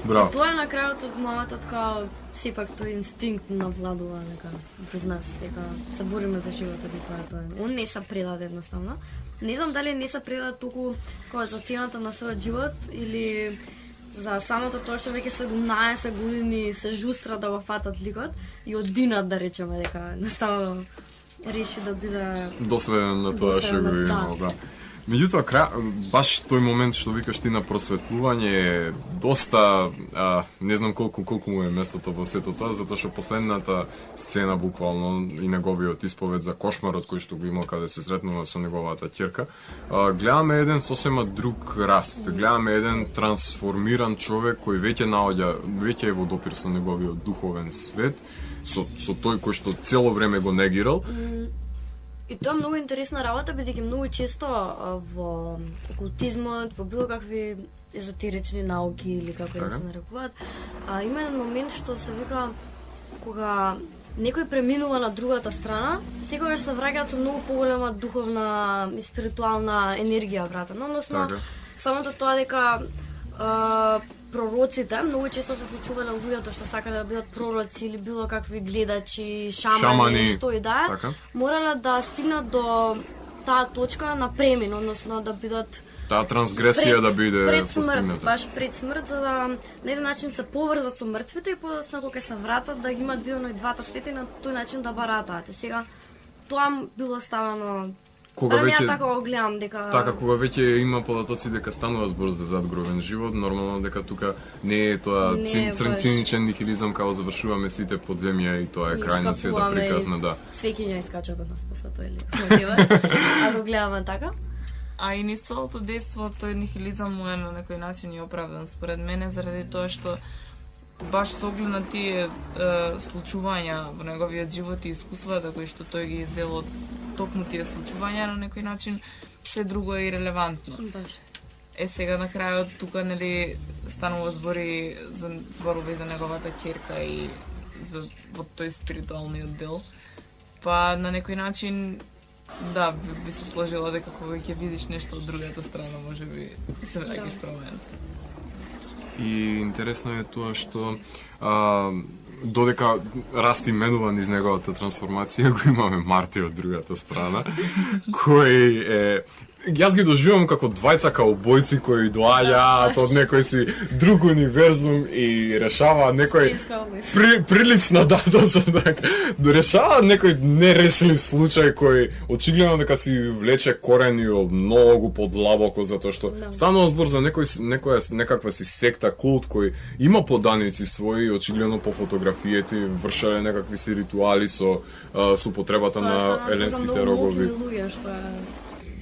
Браво. Тоа е на крајот од моментот као сепак тој инстинкт навладува нека през нас, дека се бориме за животот и тоа е. Он не се предаде едноставно. Не знам дали не се предаде толку кога за цената на својот живот или за самото тоа што веќе 17 години се жустра да го фатат ликот и одинат да речеме дека едноставно реши да биде доследен на тоа што го имал, да. Меѓутоа, баш тој момент што викаш ти на просветлување е доста, не знам колку му е местото во сето тоа, затоа што последната сцена буквално и неговиот исповед за кошмарот кој што го имал каде се сретнува со неговата ќерка, гледаме еден сосема друг раст, гледаме еден трансформиран човек кој веќе е во допир со неговиот духовен свет, со тој кој што цело време го негирал. И тоа е многу интересна работа, бидејќи многу често во окултизмот, во било какви езотерични науки или како да се нарекуваат, има еден момент што се вика кога некој преминува на другата страна, секогаш се враќаат со многу поголема духовна и спиритуална енергија вратено, односно Така. самото тоа дека пророците многу често се случувале луѓето што сакале да бидат пророци или било какви гледачи, шамани, што и да е, така. морале да стигнат до таа точка на премин, односно да бидат Таа трансгресија да биде пред смрт, постигната. баш пред смрт, за да на еден начин се поврзат со мртвите и подоцна кога се вратат да ги имат видено и двата света и на тој начин да баратаат. И сега тоа било ставано. Кога Барем ја веќе така го гледам дека Така, кога веќе има податоци дека станува збор за задгробен живот, нормално дека тука не е тоа Не е баш. циничен нихилизам као завршуваме сите под земја и тоа е Ние крајната скапуваме приказна, да. свеќиња искачат од нас после тоа или мотива. Ако гледаме така. А и низ целото дејство тој нихилизам му е на некој начин и оправдан според мене заради тоа што баш со оглед на тие случувања во неговиот живот и искуствата кои што тој ги иззел од токму тие случувања на некој начин се друго е ирелевантно. Баш. Сега на крајот тука нели станува зборови за неговата ќерка и за во тој спиритуалниот дел. Па на некој начин да, би се сложила дека кога ќе видиш нешто од другата страна, можеби се враќаш променет. И интересно е тоа што додека расти менува низ неговата трансформација, го имаме Марти од другата страна, кој е... Јас ги доживувам како двајца каубојци кои доаѓаат од некој си друг универзум и решаваат некој прилична точно така. Решаваат некој нерешлив случај кој очигледно дека си влече корени од многу подлабоко затоа што станува збор за некаква си секта, култ кој има поданици своји, очигледно по фотографиите вршеле некакви си ритуали со потребата на еленските рогови.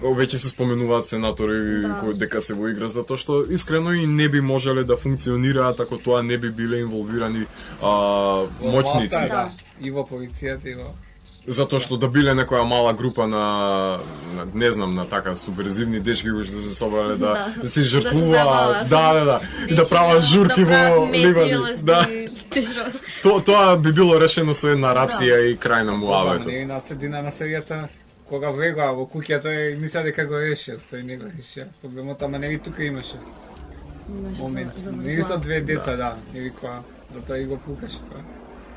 Веќе се споменуваат сенатори кои дека се во игра затоа што искрено и не би можеле да функционираат ако тоа не би биле инволвирани моќници. Да. И во полицијата и во Затоа што да биле некоја мала група на не знам, на така субверзивни дечки кои што се собрале да се жртвуваат, да, и да прават журки во ливади. Да. Тоа би било решено со една рација и крај на муаветот. Не на средина на серијата кога влегоа во куќата и мисля дека го решил, стои не го решил. Проблемот, ама не ви тука имаше. Момент. Не ви со две деца, да, не ви која, затоа и го пукаше која.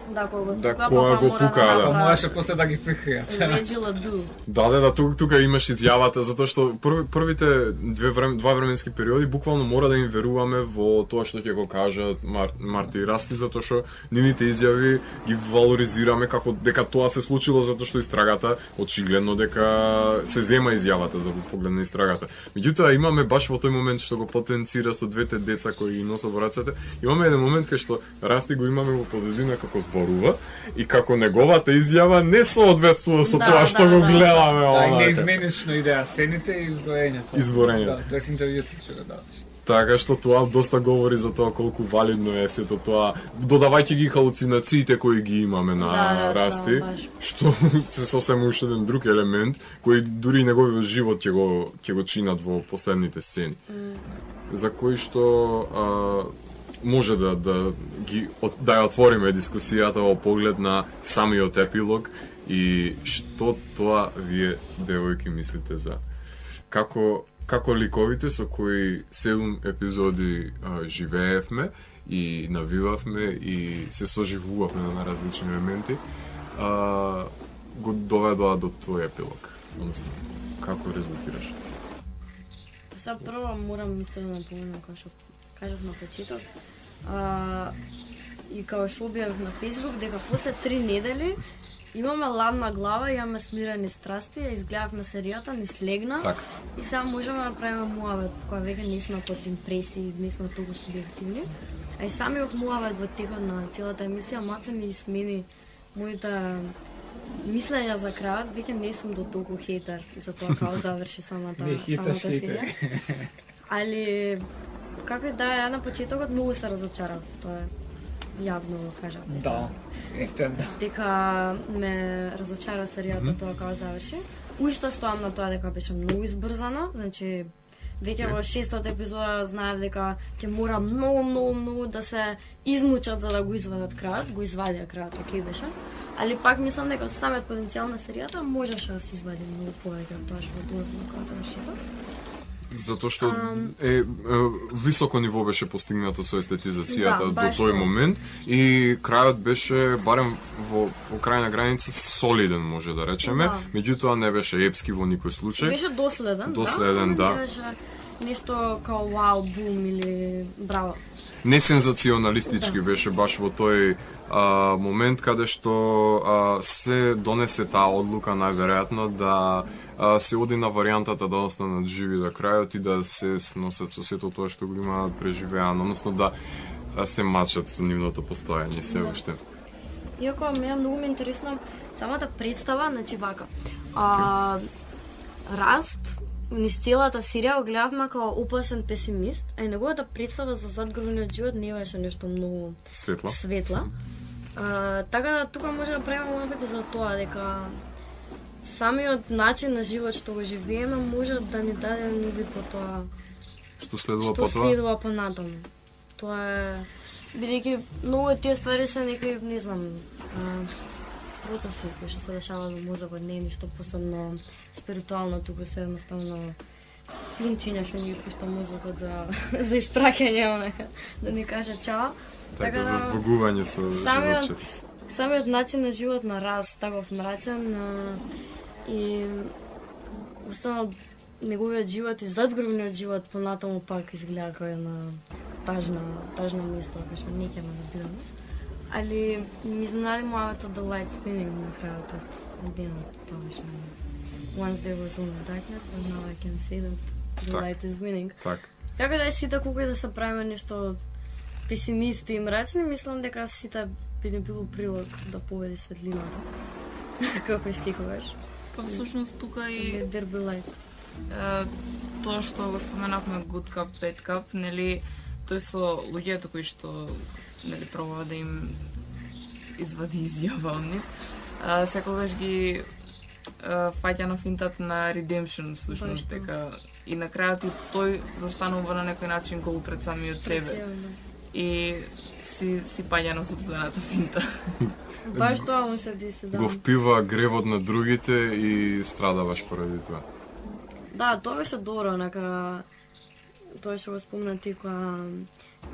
Да, кога го пука, да. Можеше после да ги прикријат. Регила ду. Да, тука имаш изјавата, затоа што првите два временски периоди буквално мора да им веруваме во тоа што ќе го кажат Марти и Расти, затоа што нивните изјави ги валоризираме како дека тоа се случило затоа што истрагата очигледно дека се зема изјавата за поглед на истрагата. Меѓутоа имаме баш во тој момент што го потенцира со двете деца кои ги носат во рацете, имаме еден момент кај што Расти го имаме во позадина како зборува и како неговата изјава не соодветствува со тоа што го гледаме. Да, и неизменично идеја сцените и изборењето. Изборењето. Да, тоа е интервјуто што го даваш. Така што тоа доста говори за тоа колку валидно е сето тоа, додавајќи ги халуцинациите кои ги имаме на Расти, што се сосем уште еден друг елемент кој дури и неговиот живот ќе го чинат во последните сцени. За кои што може да ја отвориме дискусијата во поглед на самиот епилог и што тоа вие девојки мислите за како ликовите со кои 7 епизоди живеевме и навивавме и се соживувавме на различни елементи го доведоа до тој епилог. Односно, како резултираше? Сега прво морам исто да напоменам како што кажав на почеток. И како што објавив на Facebook дека после 3 недели имаме ладна глава, имаме смирени страсти, ја изгледавме серијата, ни слегна. Так. И сега можеме да правиме муавет, кога веќе не сме под импресии, не сме толку субјективни. А и самиот муавет во текот на целата емисија маце ми смени моите мислења за крајот, веќе не сум до толку хейтер за тоа како заврши самата серија. Али како и да, ја на почетокот многу се разочарав, тоа е јавно го кажам. Да, да. Дека ме разочара серијата тоа како заврши. Уште стоам на тоа дека беше многу избрзана, значи Веќе во 6-та епизода знаев дека ќе мора многу да се измучат за да го извадат крајот, го извадија крајот, окей беше. Али пак мислам дека самиот потенцијал на серијата можеше да се извади многу повеќе од тоа што дојде кога завршито. Затоа што високо ниво беше постигнато со естетизацијата Да, до тој момент и крајот беше барем во крајна граница солиден, може да речеме, Да. меѓутоа не беше епски во никој случај. Беше доследен, Доследен, да. Не беше нешто као вау, бум или браво. Несензационалистички беше баш во тој момент каде што се донесе таа одлука најверојатно да се оди на варијантата да останат живи до крајот и да се сносат со сето тоа што го имаат преживеано, односно да се мачат со нивното постоење се уште. Иако мене многу ми е интересно самата представа, значи вака. Раст, низ целата серија го гледавме како опасен песимист, а и неговата представа за задгробниот живот не беше нешто многу светла. Така да тука може да правиме момент за тоа дека самиот начин на живот што го живееме може да ни даде нови по тоа Што следува што по тоа? следува понатаму. Тоа е бидејќи многу од тие ствари се некои, не знам, процеси кои што се дешаваат во мозокот, не е ништо посебно спиритуално, туку се едноставно флинчиња што ни ги пушта мозокот за испраќање, онака, да ни каже чао. Така за збогување со животчет. Самиот начин на живот на Раз, таков мрачен и останал неговиот живот и задгробниот живот понатаму пак изгледа како една тажна место, кај што не ќе ме набираме. Али ми изненади мојата The Light Spinning на крајот од денот, тоа што Once there was only darkness, but now I can see that the light is winning. Така да сите колку и да се правиме нешто песимисти и мрачни, мислам дека сите би не било прилог да победи светлината. Како и стикуваш. Па всушност тука и There be light. тоа што го споменавме Good Cup, Bad Cup, нели тој со луѓето кои што нели пробува да им извади изјава од нив, секогаш ги фаќа на финтата на redemption всушност, дека и на крајот и тој застанува на некој начин голу пред самиот себе. И си паѓа на собствената финта. Баш тоа му се деси, да. Го впива гревот на другите и страдаваш поради тоа. Да, тоа беше добро, онака тоа што го спомна ти кога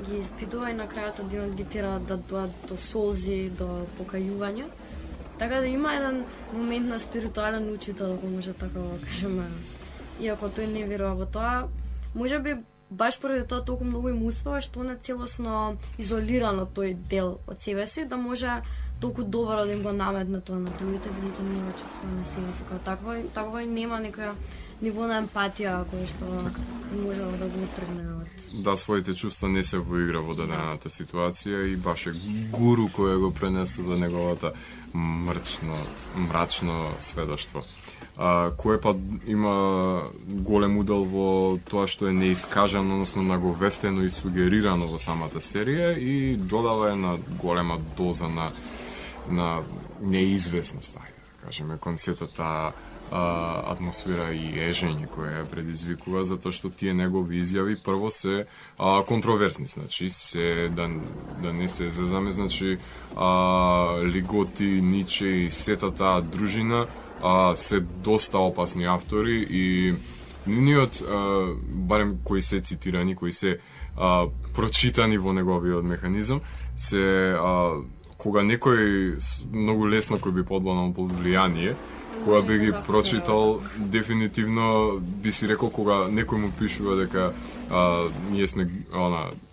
ги испитува и на крајот од денот ги тера да дојдат до солзи, до покајување. Така да има еден момент на спиритуален учител, ако може така да кажеме. Иако тој не верува во тоа, можеби баш поради тоа толку многу им успева што не целосно изолиран од тој дел од себе си, да може толку добро да им го наметне тоа на другите, бидејќи не го чувствува на себе си како таква и нема некоја ниво на емпатија која што може да го отргне од... Да, своите чувства не се во игра во дадената ситуација и баш е гуру кој го пренесе до неговата мрачно сведоштво. Кој па има голем удел во тоа што е неискажано, односно наговестено и сугерирано во самата серија и додава една голема доза на неизвестност, да кажеме, кон сета таа атмосфера и ежење која ја предизвикува, затоа што тие негови изјави прво се контроверзни, значи се да не се зезаме, значи Лиготи, Ниче и сета таа дружина се доста опасни автори и нивниот, барем кои се цитирани, кои се прочитани во неговиот механизам, се кога некој многу лесно кој би подбанал под влијание, кога би ги прочитал, дефинитивно би си рекол кога некој му пишува дека ние сме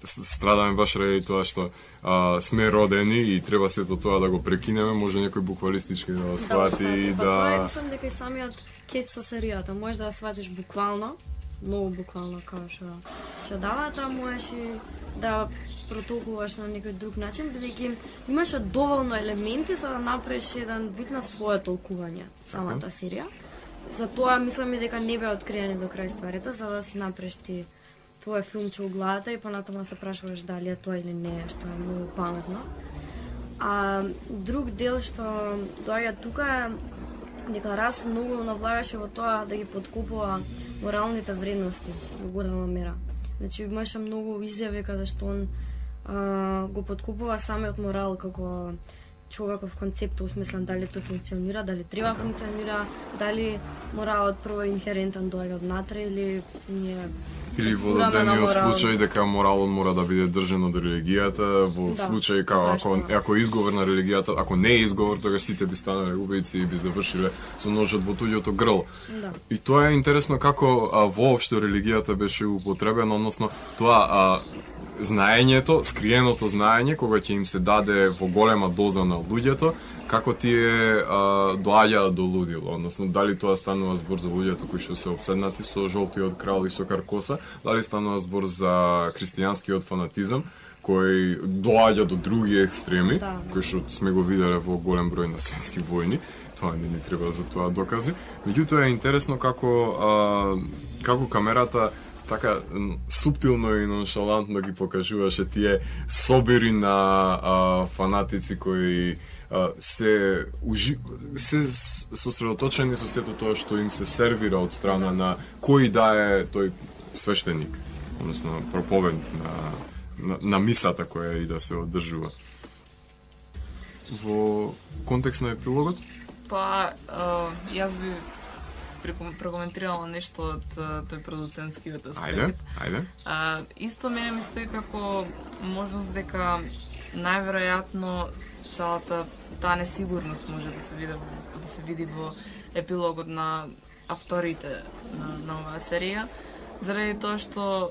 страдаме баш ради тоа што сме родени и треба сето тоа да го прекинеме, може некој буквалистички да го свати и да... Тоа е, мислам дека и самиот кетч со серијата, можеш да ја сватиш буквално, многу буквално како што дава, тоа можеш и да протолкуваш на некој друг начин, бидејќи имаше доволно елементи за да направиш еден вид на свое толкување самата серија. Затоа мислам и дека не беа откриени до крај стварите, за да си направиш ти твој филмче у главата и понатаму се прашуваш дали е тоа или не, што е многу паметно. А друг дел што доаѓа тука е дека Раз многу навлагаше во тоа да ги подкупува моралните вредности во голема мера. Значи имаше многу изјави каде што он го подкупува самиот морал како човеков концепт, осмислен дали тој функционира, дали треба функционира, дали моралот прво инхерентен доаѓа од натре или ние Или во фураме на дадениот морал. случај дека моралот мора да биде држен од религијата, во Да, случај тоа е ако е изговор на религијата, ако не е изговор, тогаш сите би станале убијци и би завршиле со ножот во туѓото грло. Да. И тоа е интересно како воопшто религијата беше употребена, односно тоа знаењето, скриеното знаење, кога ќе им се даде во голема доза на луѓето, како тие доаѓаат до лудило, односно дали тоа станува збор за луѓето кои што се опседнати со жолтиот крал и со Каркоса, дали станува збор за христијанскиот фанатизам, кој доаѓа до други екстреми, Да. кои што сме го виделе во голем број на светски војни. Тоа не ни треба за тоа докази. Меѓутоа е интересно како камерата така суптилно и ноншалантно ги покажуваше тие собири на фанатици кои се сосредоточени со сето тоа што им се сервира од страна на кој да е тој свештеник, односно проповед на мисата која и да се одржува. Во контекст на епилогот? Па, јас би прокоментирала нешто од тој продуцентскиот аспект. Ајде. Исто мене ми стои како можност дека најверојатно целата таа несигурност може да се види во епилогот на авторите на оваа серија, заради тоа што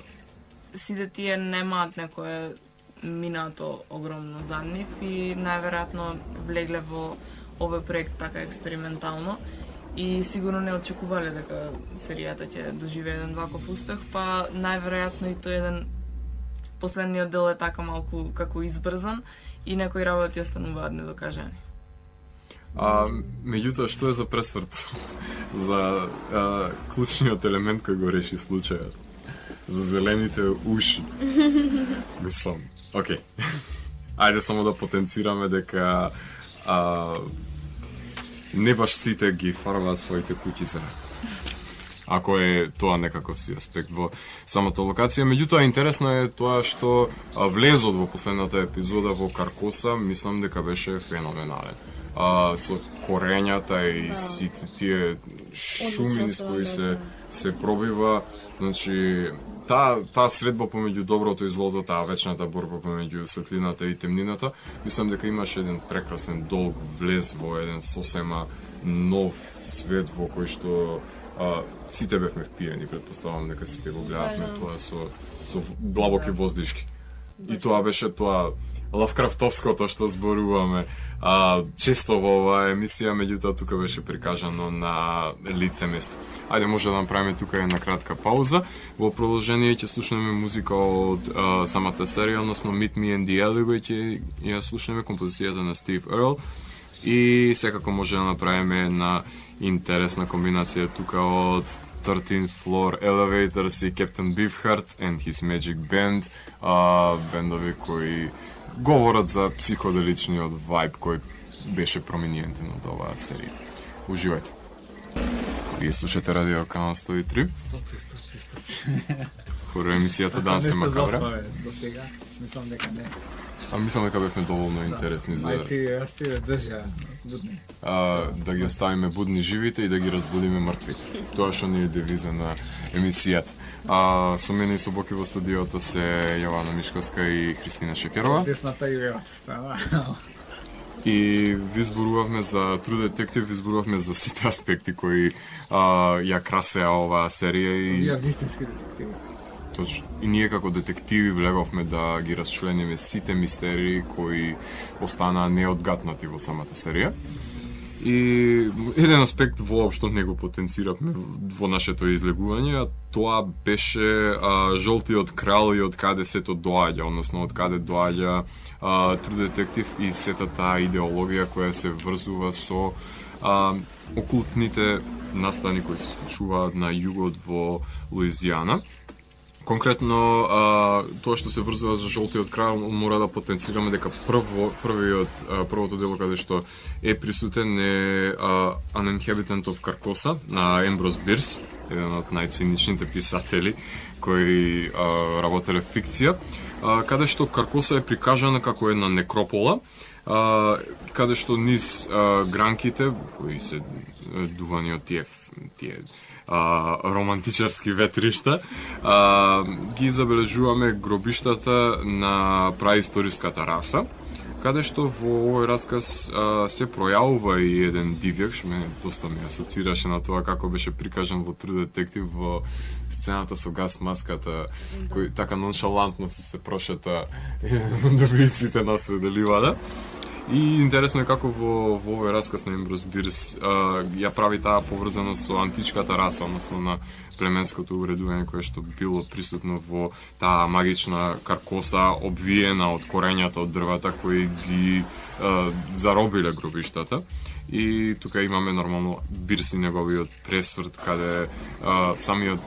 сите тие немаат некое минато огромно за нив и најверојатно влегле во овој проект така експериментално и сигурно не очекувале дека серијата ќе доживее еден ваков успех, па најверојатно и тој еден последниот дел е така малку како избрзан и некои работи остануваат недокажани. Меѓутоа, што е за пресврт за клучниот елемент кој го реши случајот? За зелените уши. Мислам, окей. Ајде само да потенцираме дека не баш сите ги фарбаат своите куќица. Ако е тоа некаков си аспект во самата локација. Меѓутоа, интересно е тоа што влезот во последната епизода во Каркоса, мислам дека беше феноменален. Со корењата и сите тие шуми низ кои се пробива, значи таа средба помеѓу доброто и злото, таа вечната борба помеѓу светлината и темнината, мислам дека имаше еден прекрасен долг влез во еден сосема нов свет во кој што сите бевме впиени, претпоставам дека сите го гледавме тоа со длабоки воздишки. И тоа беше тоа лавкрафтовското што зборуваме често во оваа емисија, меѓутоа тука беше прикажано на лице место. Ајде, може да направиме тука една кратка пауза. Во продолжение ќе слушнеме музика од самата серија, односно Meet Me in the Alleyway ќе ја слушнеме, композицијата на Стив Ерл. И секако може да направиме една интересна комбинација тука од 13th Floor Elevators и Captain Beefheart and His Magic Band, бендови кои говорат за психоделичниот вајб кој беше проминентен од оваа серија. Уживајте. Вие слушате Радио Канал 103. Стоци. Хорор емисијата Дансе Макабра. До сега, мислам дека не. Мислам дека бевме доволно интересни за Јас ти држа будни. да ги оставиме будни живите и да ги разбудиме мртвите. Тоа што ни е девиза на емисијата. Со мене и со Боки во студиото се Јована Мишковска и Христина Шекерова. Десната и левата страна. И ви зборувавме за True Detective, ви зборувавме за сите аспекти кои ја красеа оваа серија и Вие вистински детективи. точно. И ние како детективи влеговме да ги расчлениме сите мистерии кои останаа неодгатнати во самата серија. И еден аспект воопшто не го потенциравме во нашето излегување, а тоа беше жолтиот крал и од каде сето доаѓа, односно од каде доаѓа True Detective и сета таа идеологија која се врзува со окултните настани кои се случуваат на југот во Луизијана, Конкретно, тоа што се врзува за жолтиот крал, мора да потенцираме дека првото дело каде што е присутен е An Inhabitant of Carcosa на Емброс Бирс, еден од најциничните писатели кои работеле фикција, каде што Каркоса е прикажана како една некропола, каде што низ гранките кои се дувани од тие романтичарски ветришта, ги забележуваме гробиштата на праисториската раса, каде што во овој расказ се пројавува и еден дивјак, што мене доста ми асоцираше на тоа како беше прикажан во True Detective во сцената со газ маската, кој така ноншалантно се прошета од убиците насред ливада. И интересно е како во овој расказ на Емброс Бирс ја прави таа поврзаност со античката раса, односно на племенското уредување кое што било присутно во таа магична Каркоса, обвиена од корењата од дрвата кои ги заробиле гробиштата. И тука имаме нормално Бирс и неговиот пресврт, каде самиот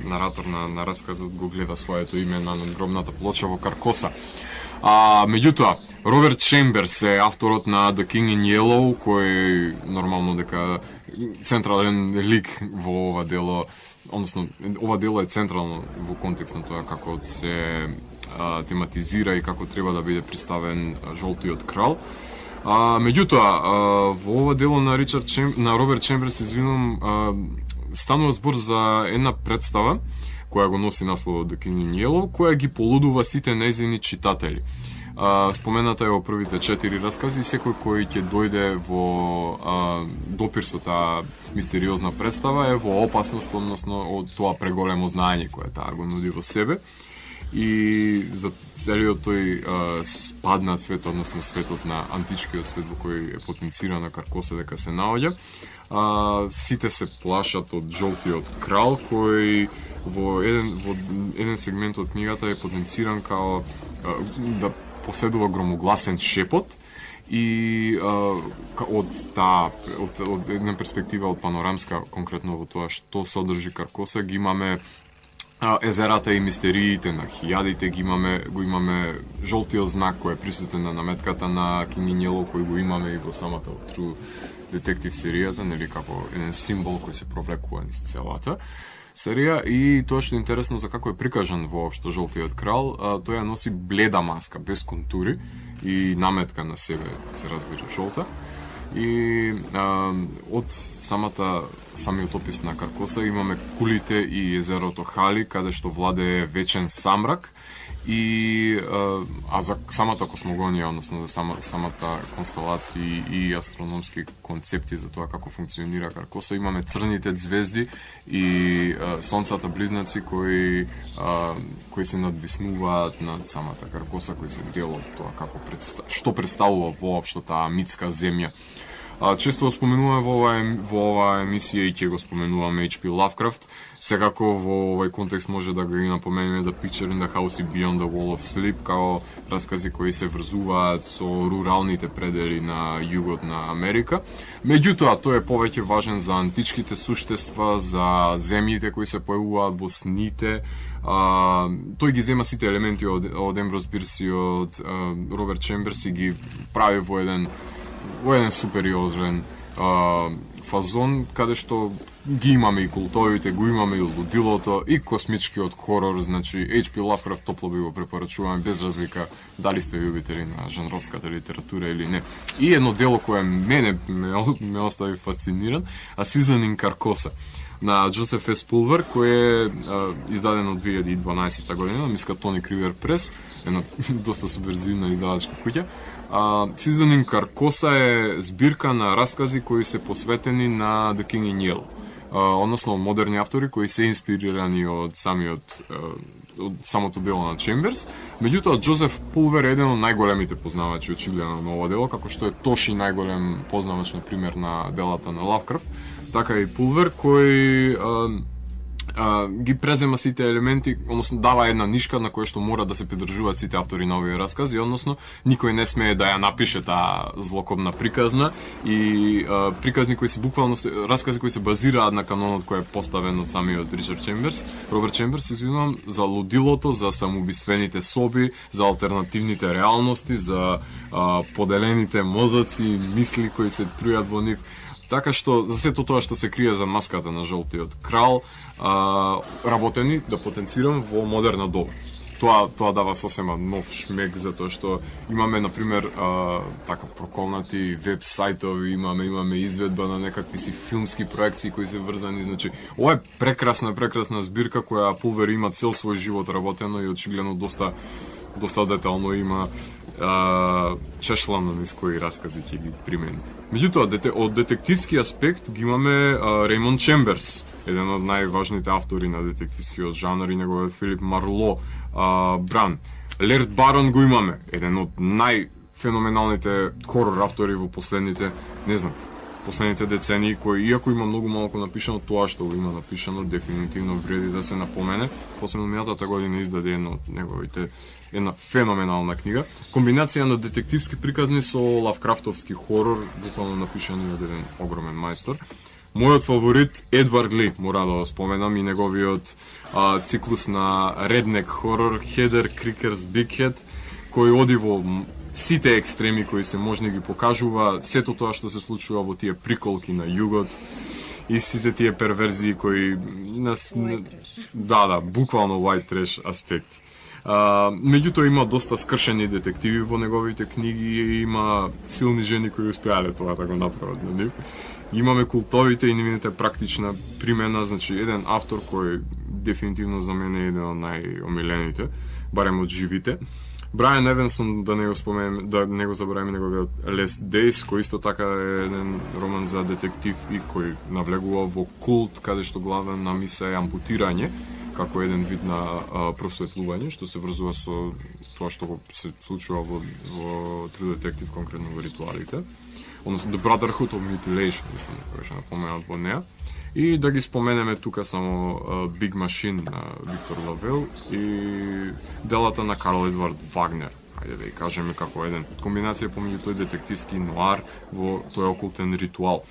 наратор на расказот го гледа своето име на надгробната плоча во Каркоса. Меѓутоа, Роберт Чемберс е авторот на The King in Yellow, кој нормално дека централен лик во ова дело, односно ова дело е централно во контекст на тоа како се тематизира и како треба да биде представен жолтиот крал. Меѓутоа, во ова дело на Роберт Чемберс, станува збор за една представа која го носи насловот The King in Yellow, која ги полудува сите нејзини читатели. Спомената е во првите 4 раскази, секој кој ќе дојде во допир со таа мистериозна представа е во опасност, односно од тоа преголемо знаење кое таа го нуди во себе. И за целиот тој спаднат свет, односно светот на античкиот свет во кој е потенцирана Каркоса дека се наоѓа, сите се плашат од жолтиот крал, кој во еден сегмент од книгата е потенциран као да поседува громогласен шепот и од една перспектива од панорамска, конкретно во тоа што содржи Каркоса, ги имаме езерата и мистериите на хијадите, го имаме жолтиот знак кој е присутен на наметката на King in Yellow, кој го имаме и во самата True Detective серијата, нели како еден символ кој се провлекува низ целата серија. И тоа што е интересно за како е прикажан воопшто жолтиот крал, тој ја носи бледа маска без контури и наметка на себе, се разбира, жолта. И од самиот опис на Каркоса имаме кулите и езерото Хали, каде што владее вечен самрак. И за самата космогонија, односно за самата констелации и астрономски концепти за тоа како функционира Каркоса, имаме црните ѕвезди и сонцата близнаци кои се надвиснуваат над самата Каркоса, кои се дел од тоа како што представува воопшто таа митска земја. Често го споменуваме во оваа емисија и ќе го споменуваме H.P. Lovecraft. Секако во овој контекст може да ги напоменеме The Picture in the House и Beyond the Wall of Sleep, као раскази кои се врзуваат со руралните предели на југот на Америка. Меѓутоа, тој е повеќе важен за античките суштества, за земјите кои се појавуваат во сните. Тој ги зема сите елементи од Емброс Бирс и од Роберт Чемберс и ги прави во еден супериозен фазон, каде што ги имаме и култовите, го имаме и лудилото, и космичкиот хорор, значи H.P. Lovecraft топло би го препорачуваме без разлика дали сте љубители на жанровската литература или не. И едно дело кое мене ме остави фасциниран, A Season in Carcosa на Джозеф С. Пулвер, кој е издадено од 2012 година на Miskatonic River Press, една доста субверзивна издавачка куќа. Season in Carcosa е збирка на раскази кои се посветени на The King in Yellow, односно модерни автори кои се инспирирани од самото дело на Чемберс. Меѓутоа, Джозеф Пулвер е еден од најголемите познавачи очигледно на ова дело, како што е Тоши најголем познавач, на пример, на делата на Лавкрафт, така и Пулвер, кој ги презема сите елементи, односно дава една нишка на која што мора да се придржуваат сите автори на овие раскази, односно никој не смее да ја напише таа злокобна приказна и приказни кои се буквално раскази кои се базираат на канонот кој е поставен од самиот Роберт Чемберс, извинувам, за лудилото, за самоубиствените соби, за алтернативните реалности, за поделените мозоци, мисли кои се трујат во нив. Така што за сето тоа што се крие за маската на жолтиот крал, работени да потенцирам во модерна доба. Тоа дава сосема нов шмек затоа што имаме на пример така проколнати веб сајтови, имаме изведба на некакви си филмски проекции кои се врзани, значи ова е прекрасна збирка која Пулвер има цел свој живот работено и очигледно доста детално има чешлано низ кои раскази ќе ги примени. Меѓутоа, од детективски аспект ги имаме Реймонд Чемберс, еден од најважните автори на детективскиот жанр и неговиот Филип Марло Бран. Лерд Барон го имаме, еден од најфеноменалните хорор автори во последните децении, кој иако има многу малку напишано, тоа што го има напишано дефинитивно вреди да се напомене. Посебно минатата година издаде една феноменална книга. Комбинација на детективски приказни со лавкрафтовски хорор, буквално напишани од еден огромен мајстор. Мојот фаворит Едвард Ли, мора да го споменам, и неговиот циклус на реднек хорор Хедер Крикерс Биг Хед, кој оди во сите екстреми кои се можни, ги покажува сето тоа што се случува во тие приколки на југот и сите тие перверзии кои буквално white trash аспекти. Меѓутоа има доста скршени детективи во неговите книги и има силни жени кои успеале тоа да го направат на нив. Имаме култовите и нивните практична примена, значи еден автор кој дефинитивно за мене е еден од најомилените, барем од живите. Брайан Евенсон, да не го забравиме неговиот Last Days, кој исто така е еден роман за детектив и кој навлегува во култ, каде што главна мисија е ампутирање, како еден вид на просветлување, што се врзува со тоа што се случува во True Detective, конкретно во ритуалите. Односно, The Brotherhood of Mutilation, мислам дека беше напоменат во неа. И да ги споменеме тука само Big Machine на Виктор Лавел и делата на Карл Едвард Вагнер. Хајде да ја кажеме како еден комбинација помеѓу тој детективски нуар во тој окултен ритуал.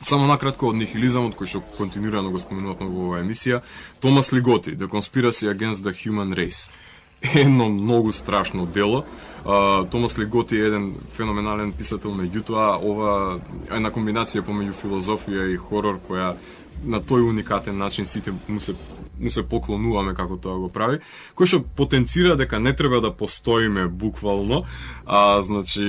Само накратко од нихилизамот, кој што континуирано го споменувавме во оваа емисија, Томас Лиготи, The Conspiracy Against the Human Race. Едно многу страшно дело. Томас Лиготи е еден феноменален писател, меѓутоа ова е една комбинација помеѓу филозофија и хорор која на тој уникатен начин сите му се поклонуваме како тоа го прави, кој што потенцира дека не треба да постоиме буквално, значи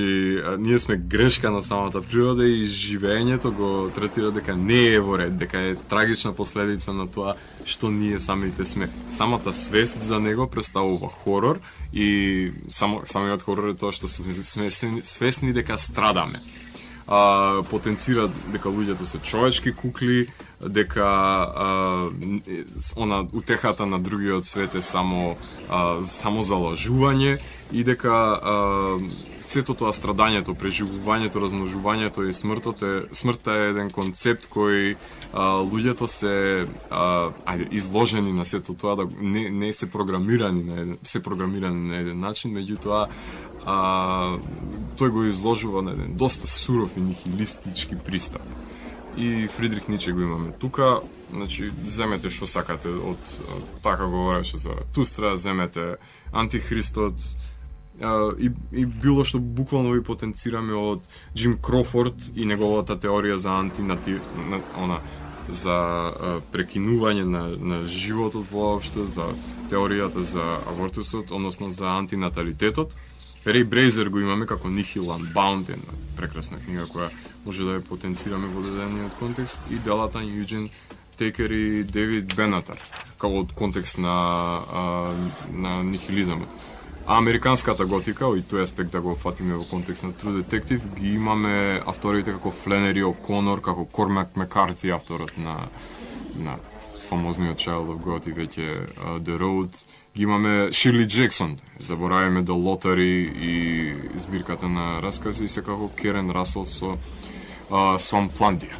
ние сме грешка на самата природа и живеењето го третира дека не е во ред, дека е трагична последица на тоа што ние самите сме. Самата свест за него представува хорор и самиот хорор е тоа што сме свесни дека страдаме. Потенцира дека луѓето се човечки кукли, дека утехата на другиот свет е само залажување и дека сето тоа страдањето, преживувањето, размножувањето и смртта е еден концепт кој луѓето се изложени на сето тоа, да не се програмирани на еден начин, меѓутоа тој го изложува на еден доста суров и нихилистички пристап. И Фридрих Ниче го имаме тука, значи земете што сакате од така говореше за Тустра, земете Антихристот и било што буквално ви потенцираме од Джим Крофорд и неговата теорија за за прекинување на животот воопшто, за теоријата за абортусот, односно за антинаталитетот. Рей Брейзер го имаме како Nihil Unbound, една прекрасна книга која може да ја потенцираме во дадениот контекст, и делата на Юджин Текер и Девид Бенатар, како од контекст на нихилизамот. А американската готика, и тој аспект да го фатиме во контекст на True Detective, ги имаме авторите како Фленери О'Конор, како Кормак Мекарти, авторот на фамозниот Child of God и веќе The Road. Ги имаме Ширли Джексон, забораваме The Lottery и збирката на раскази, и секако Керен Расел со Свампландија.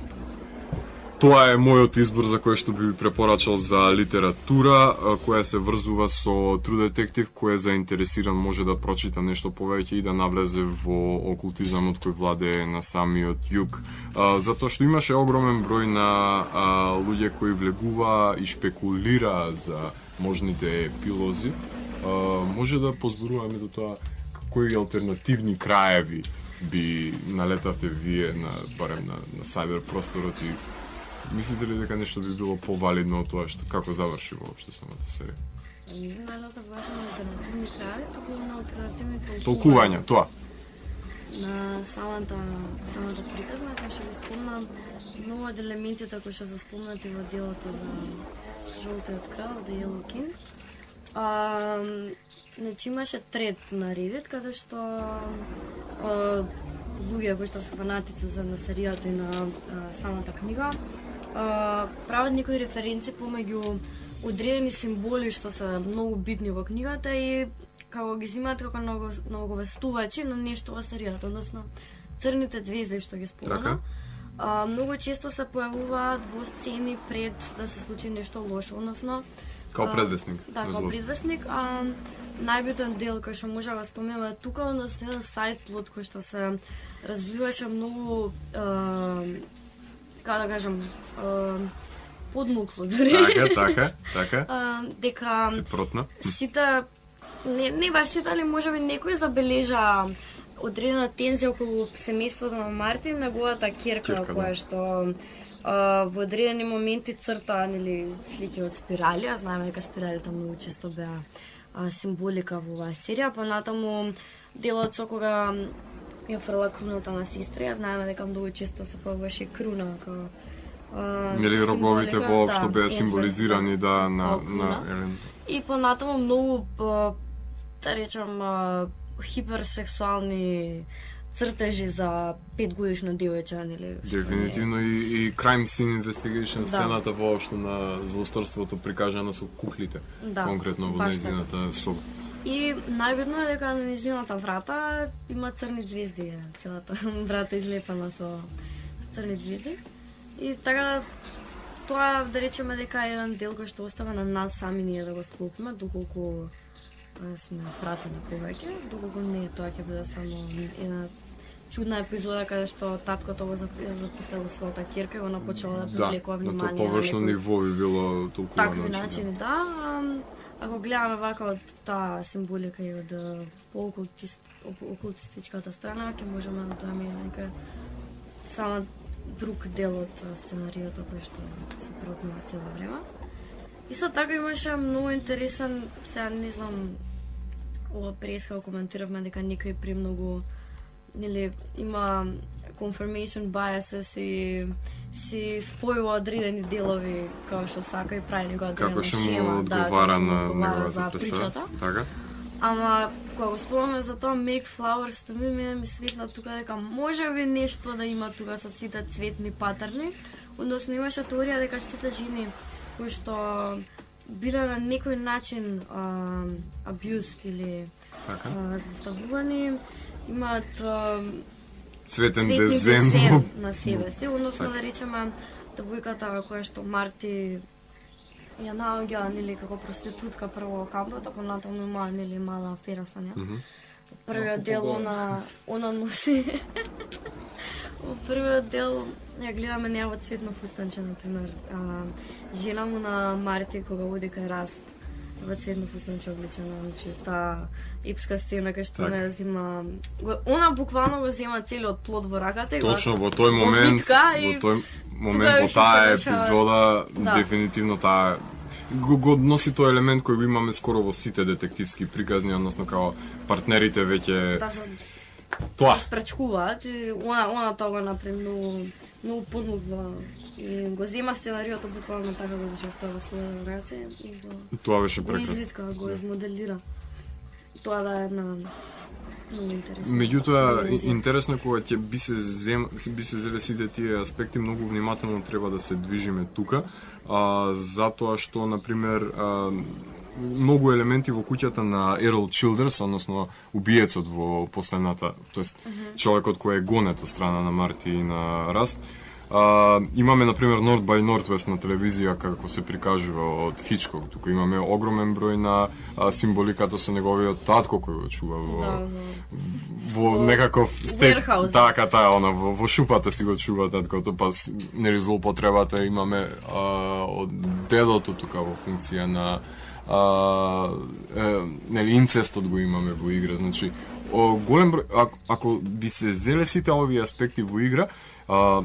Тоа е мојот избор за кој што би препорачал за литература, која се врзува со True Detective, кој е заинтересиран може да прочита нешто повеќе и да навлезе во окултизамот кој владее на самиот југ. Затоа што имаше огромен број на луѓе кои влегува и шпекулира за можните епилози. Може да позборуваме за тоа кои алтернативни краеви би налетавте вие барем на сајбер просторот и мислите ли дека нешто би било повалидно од тоа што како заврши воопшто самата серија? Најлата баш на алтернативни краји, туку на алтернативни Толкувања, тоа. На самата приказна, кај што ви спомнам, многу од елементите кои што се спомнати во делото за Жолтиот крал, The Yellow King. Значи имаше трет на Reddit, каде што луѓе кои што се фанатици за серијата и на самата книга, прават некои референци помеѓу одредени символи што се многу битни во книгата и како ги земаат како наговестувачи на нешто во серијата, односно црните звезди што ги спомена. Многу често се појавуваат во сцени пред да се случи нешто лошо, односно Као предвестник. Да, као предвестник. Најбитен дел кој што може да го спомнеме тука, односно еден сайт плот кој што се развиваше многу како да кажам подмукло дури. Така. Дека Се протна. Сите не баш сите, али можеби некој забележа одредена тензија околу семејството на Марти и неговата ќерка која што во одредени моменти црта нели слики од спирали, а знаеме дека спиралите многу често беа символика во оваа серија, понатаму делот со кога ја фрла круната на сестра, знаеме дека многу често се појавуваше круна како нели роговите воопшто беа символизирани на Елен. И понатаму многу да речам хиперсексуални цртежи за 5-годишно девојче, нели? Дефинитивно и crime scene investigation сцената воопшто на злосторството прикажано со куклите, конкретно во нејзината соба. И најбитно е дека на нејзината врата има црни звезди, целата врата излепана со црни звезди. И така тоа да речеме дека е еден дел кој што остава на нас сами ние да го склопиме, доколку сме пратени повеќе, доколку не тоа ќе биде само една чудна епизода каде што таткото го запуштил својата ќерка и го напочнала да привлекува внимание. На тоа површно ниво би било толкова такви начини, да. Ако гледаме вака од таа символика и од окултистичката страна, ќе можеме да дојдеме нека само друг дел од сценариото кој што се протнува цело време. Исто така имаше многу интересен, сега не знам, ова преска коментиравме дека некој премногу нели има confirmation biases и си спојува одредени делови како што сака и прави него одредена шема. Како што му одговара на неговата причата. Така. Ама кога го спомнаме за тоа Make Flowers, то ми светна тука дека можеби нешто да има тука со сите цветни патерни, односно имаше теорија дека сите жени кои што биле на некој начин abused или злоставувани, имаат цветен дезен на себе си, односно да речеме девојката која што Марти ја наоѓа нели како проститутка прво во кампот, а понатаму има нели мала афера со неа. Првиот дел она носи во првиот дел ја гледаме неа во цветно фустанче, например. Жена му на Марти кога оди кај Раст во цветно фустанче облечена, значи таа епска сцена кај што не зема, она буквално го зема целиот плод во раката и точно во тој момент, во таа епизода дефинитивно таа го носи тој елемент кој го имаме скоро во сите детективски приказни, односно како партнерите веќе тоа спречкуваат и она тоа го направи многу подмугло и го зема сценариото буквално така го зашев тоа во своја раце и тоа беше прекрасно. Излитка го измоделира. Тоа да е една многу интересно. Меѓутоа интересно е кога ќе би се зеле сите тие аспекти, многу внимателно треба да се движиме тука, затоа што на пример многу елементи во куќата на Ерол Чилдерс, односно убиецот во последната, тоест човекот кој е гонет од страна на Марти и на Раст, Имаме, например, North by Northwest на телевизија, како се прикажува од Хичкок. Тука имаме огромен број на символиката со неговиот татко кој го чува во некаков степ. Така, во шупата си го чува таткото, па нели злоупотребата имаме од дедото тука во функција на нели инцестот го имаме во игра. Значи, голем број, ако би се зеле сите овие аспекти во игра,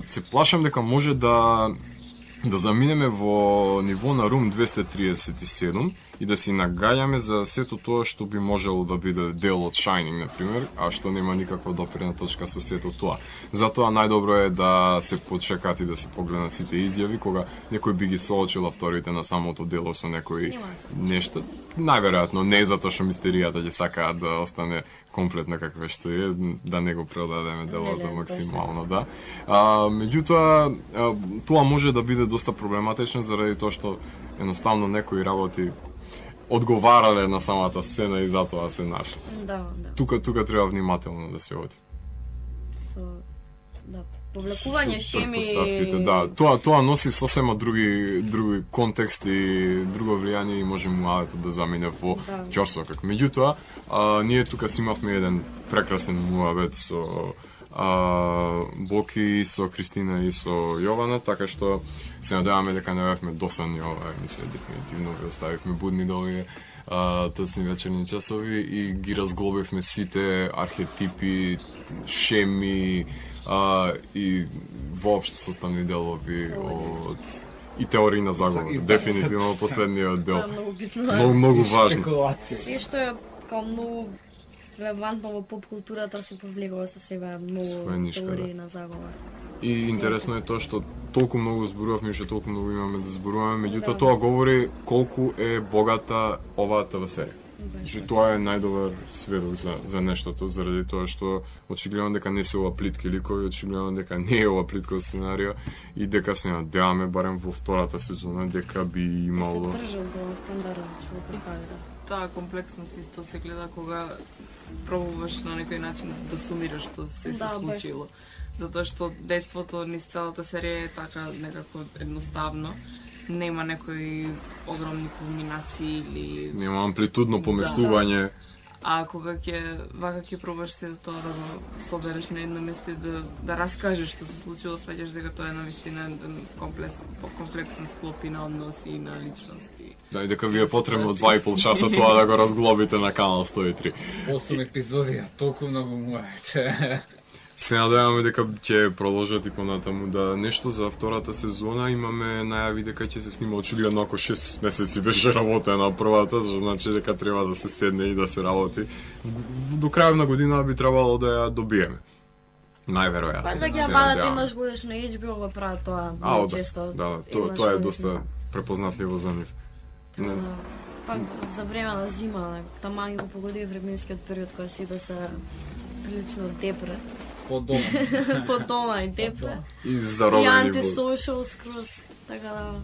се плашам дека може да заминеме во ниво на Room 237 и да си нагаѓаме за сето тоа што би можело да биде дел од Shining, например, а што нема никаква допирна точка со сето тоа. Затоа најдобро е да се почекат и да се погледнат сите изјави, кога некој би ги соочил авторите на самото дело со некои нешто. Најверојатно не затоа што мистеријата ќе сакаат да остане комплетна каква што е, да не го продадеме делото максимално, да. Меѓутоа, тоа може да биде доста проблематично заради тоа што едноставно некои работи одговарале на самата сцена и затоа се нашли. Да. Тука треба внимателно да се оди. Повлекување шеми. Да, тоа носи сосема други контекст и друго влијание и може муавето да замине во ќорсокак. Меѓутоа, ние тука си имавме еден прекрасен муавет со Боки, со Кристина и со Јована, така што се надеваме дека не бевме досадни ова емисија, дефинитивно ви оставивме будни до овие тосни вечерни часови и ги разглобивме сите архетипи, шеми и воопшто составни делови од и теории на заговор. Дефинитивно последниот дел. Многу важно. Се што е као многу релевантно во поп културата се повлекува со себе многу теории на заговор. И интересно е тоа што толку многу зборувавме и што толку многу имаме да зборуваме, меѓутоа тоа говори колку е богата оваа ТВ серија. Значи тоа е најдобар сведок за нештото, заради тоа што очигледно дека не се ова плитки ликови, очигледно дека не е ова плитко сценарио и дека се надеваме барем во втората сезона дека би имало се држал до стандардот што го поставира. Таа комплексност исто се гледа кога пробуваш на некој начин да сумираш што се случило. Затоа што дејството низ целата серија е така некако едноставно. Нема некои огромни кулминации или нема амплитудно поместување. А кога ќе пробаш се тоа да го собереш на едно место и да раскажеш што се случило, сваќаш дека тоа е навистина еден комплексен склоп и на односи и на личности. Да, и дека ви е потребно 2,5 часа тоа да го разглобите на канал 103. 8 епизоди, толку многу муавете. Се надеваме дека ќе продолжат и понатаму да нешто за втората сезона. Имаме најави дека ќе се снима очигледно ако 6 месеци беше работена првата, што значи дека треба да се седне и да се работи. До крајот на година би требало да ја добиеме. Најверојатно. Па да ќе падат еднаш годишно HBO го прават тоа често. Да, тоа е доста препознатливо за нив. Пак за време на зима, таман го погоди временскиот период кога сите се прилично депре. По дома и депре. И заробени. И антисошал скроз, така да...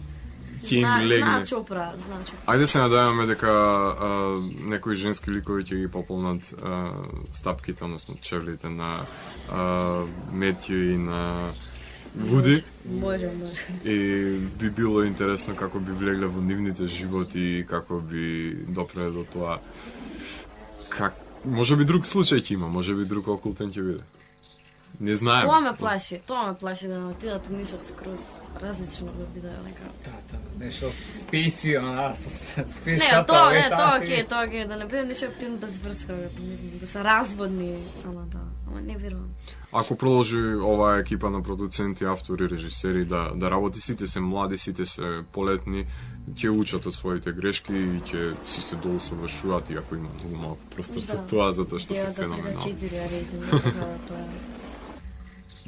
Ќе им легне. Знаат што прават, Ајде се надеваме дека некои женски ликови ќе ги пополнат стапките, односно чевлите на Метју и на Вуди. Може. И би било интересно како би влегле во нивните животи и како би допреле до тоа. Може би друг случај ќе има, може би друг окултен ќе биде. Не знаеме. Тоа ме плаши да не отидат нешто скроз различно да биде нека. Да, нешто спеси, спеси Не, тоа окей, да не биде нешто активно без врска, да се разводни само тоа. Ама не верувам. Ако продолжи оваа екипа на продуценти, автори, режисери да работи, сите се млади, сите се полетни, ќе учат од своите грешки и ќе се доусовршуваат, иако има многу малку простор за тоа, затоа што се феноменално. 4 рейтинг, така тоа е.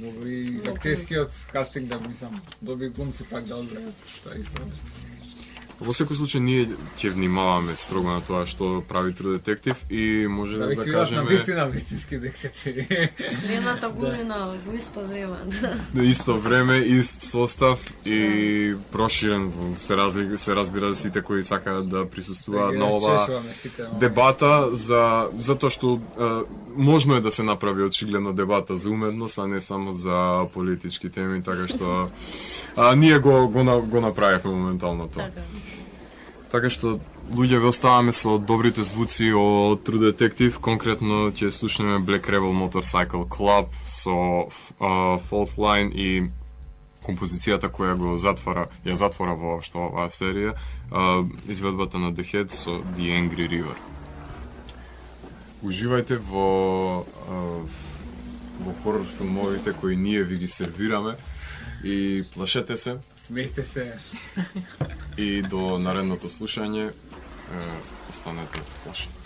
Мога и актерскиот кастинг да мислам, доби глумци пак да одбре. Тоа исто. Во секој случај ние ќе внимаваме строго на тоа што прави True Detective и може да Да ви кријат на закажеме вистински детективи. Следната година во исто време. на исто време, ист состав и проширен се разбира сите кои сакаат да присуствуваат на ова дебата за тоа што можно е да се направи очигледно дебата за уметност, а не само за политички теми, така што ние го направивме моментално тоа. Така што луѓе ве оставаме со добрите звуци од True Detective, конкретно ќе слушнеме Black Rebel Motorcycle Club со Fault Line и композицијата која ја затвора воопшто оваа серија, изведбата на The Head со The Angry River. Уживајте во хорор филмовите кои ние ви ги сервираме и плашете се. Смејте се. И до наредното слушање, останете плашени.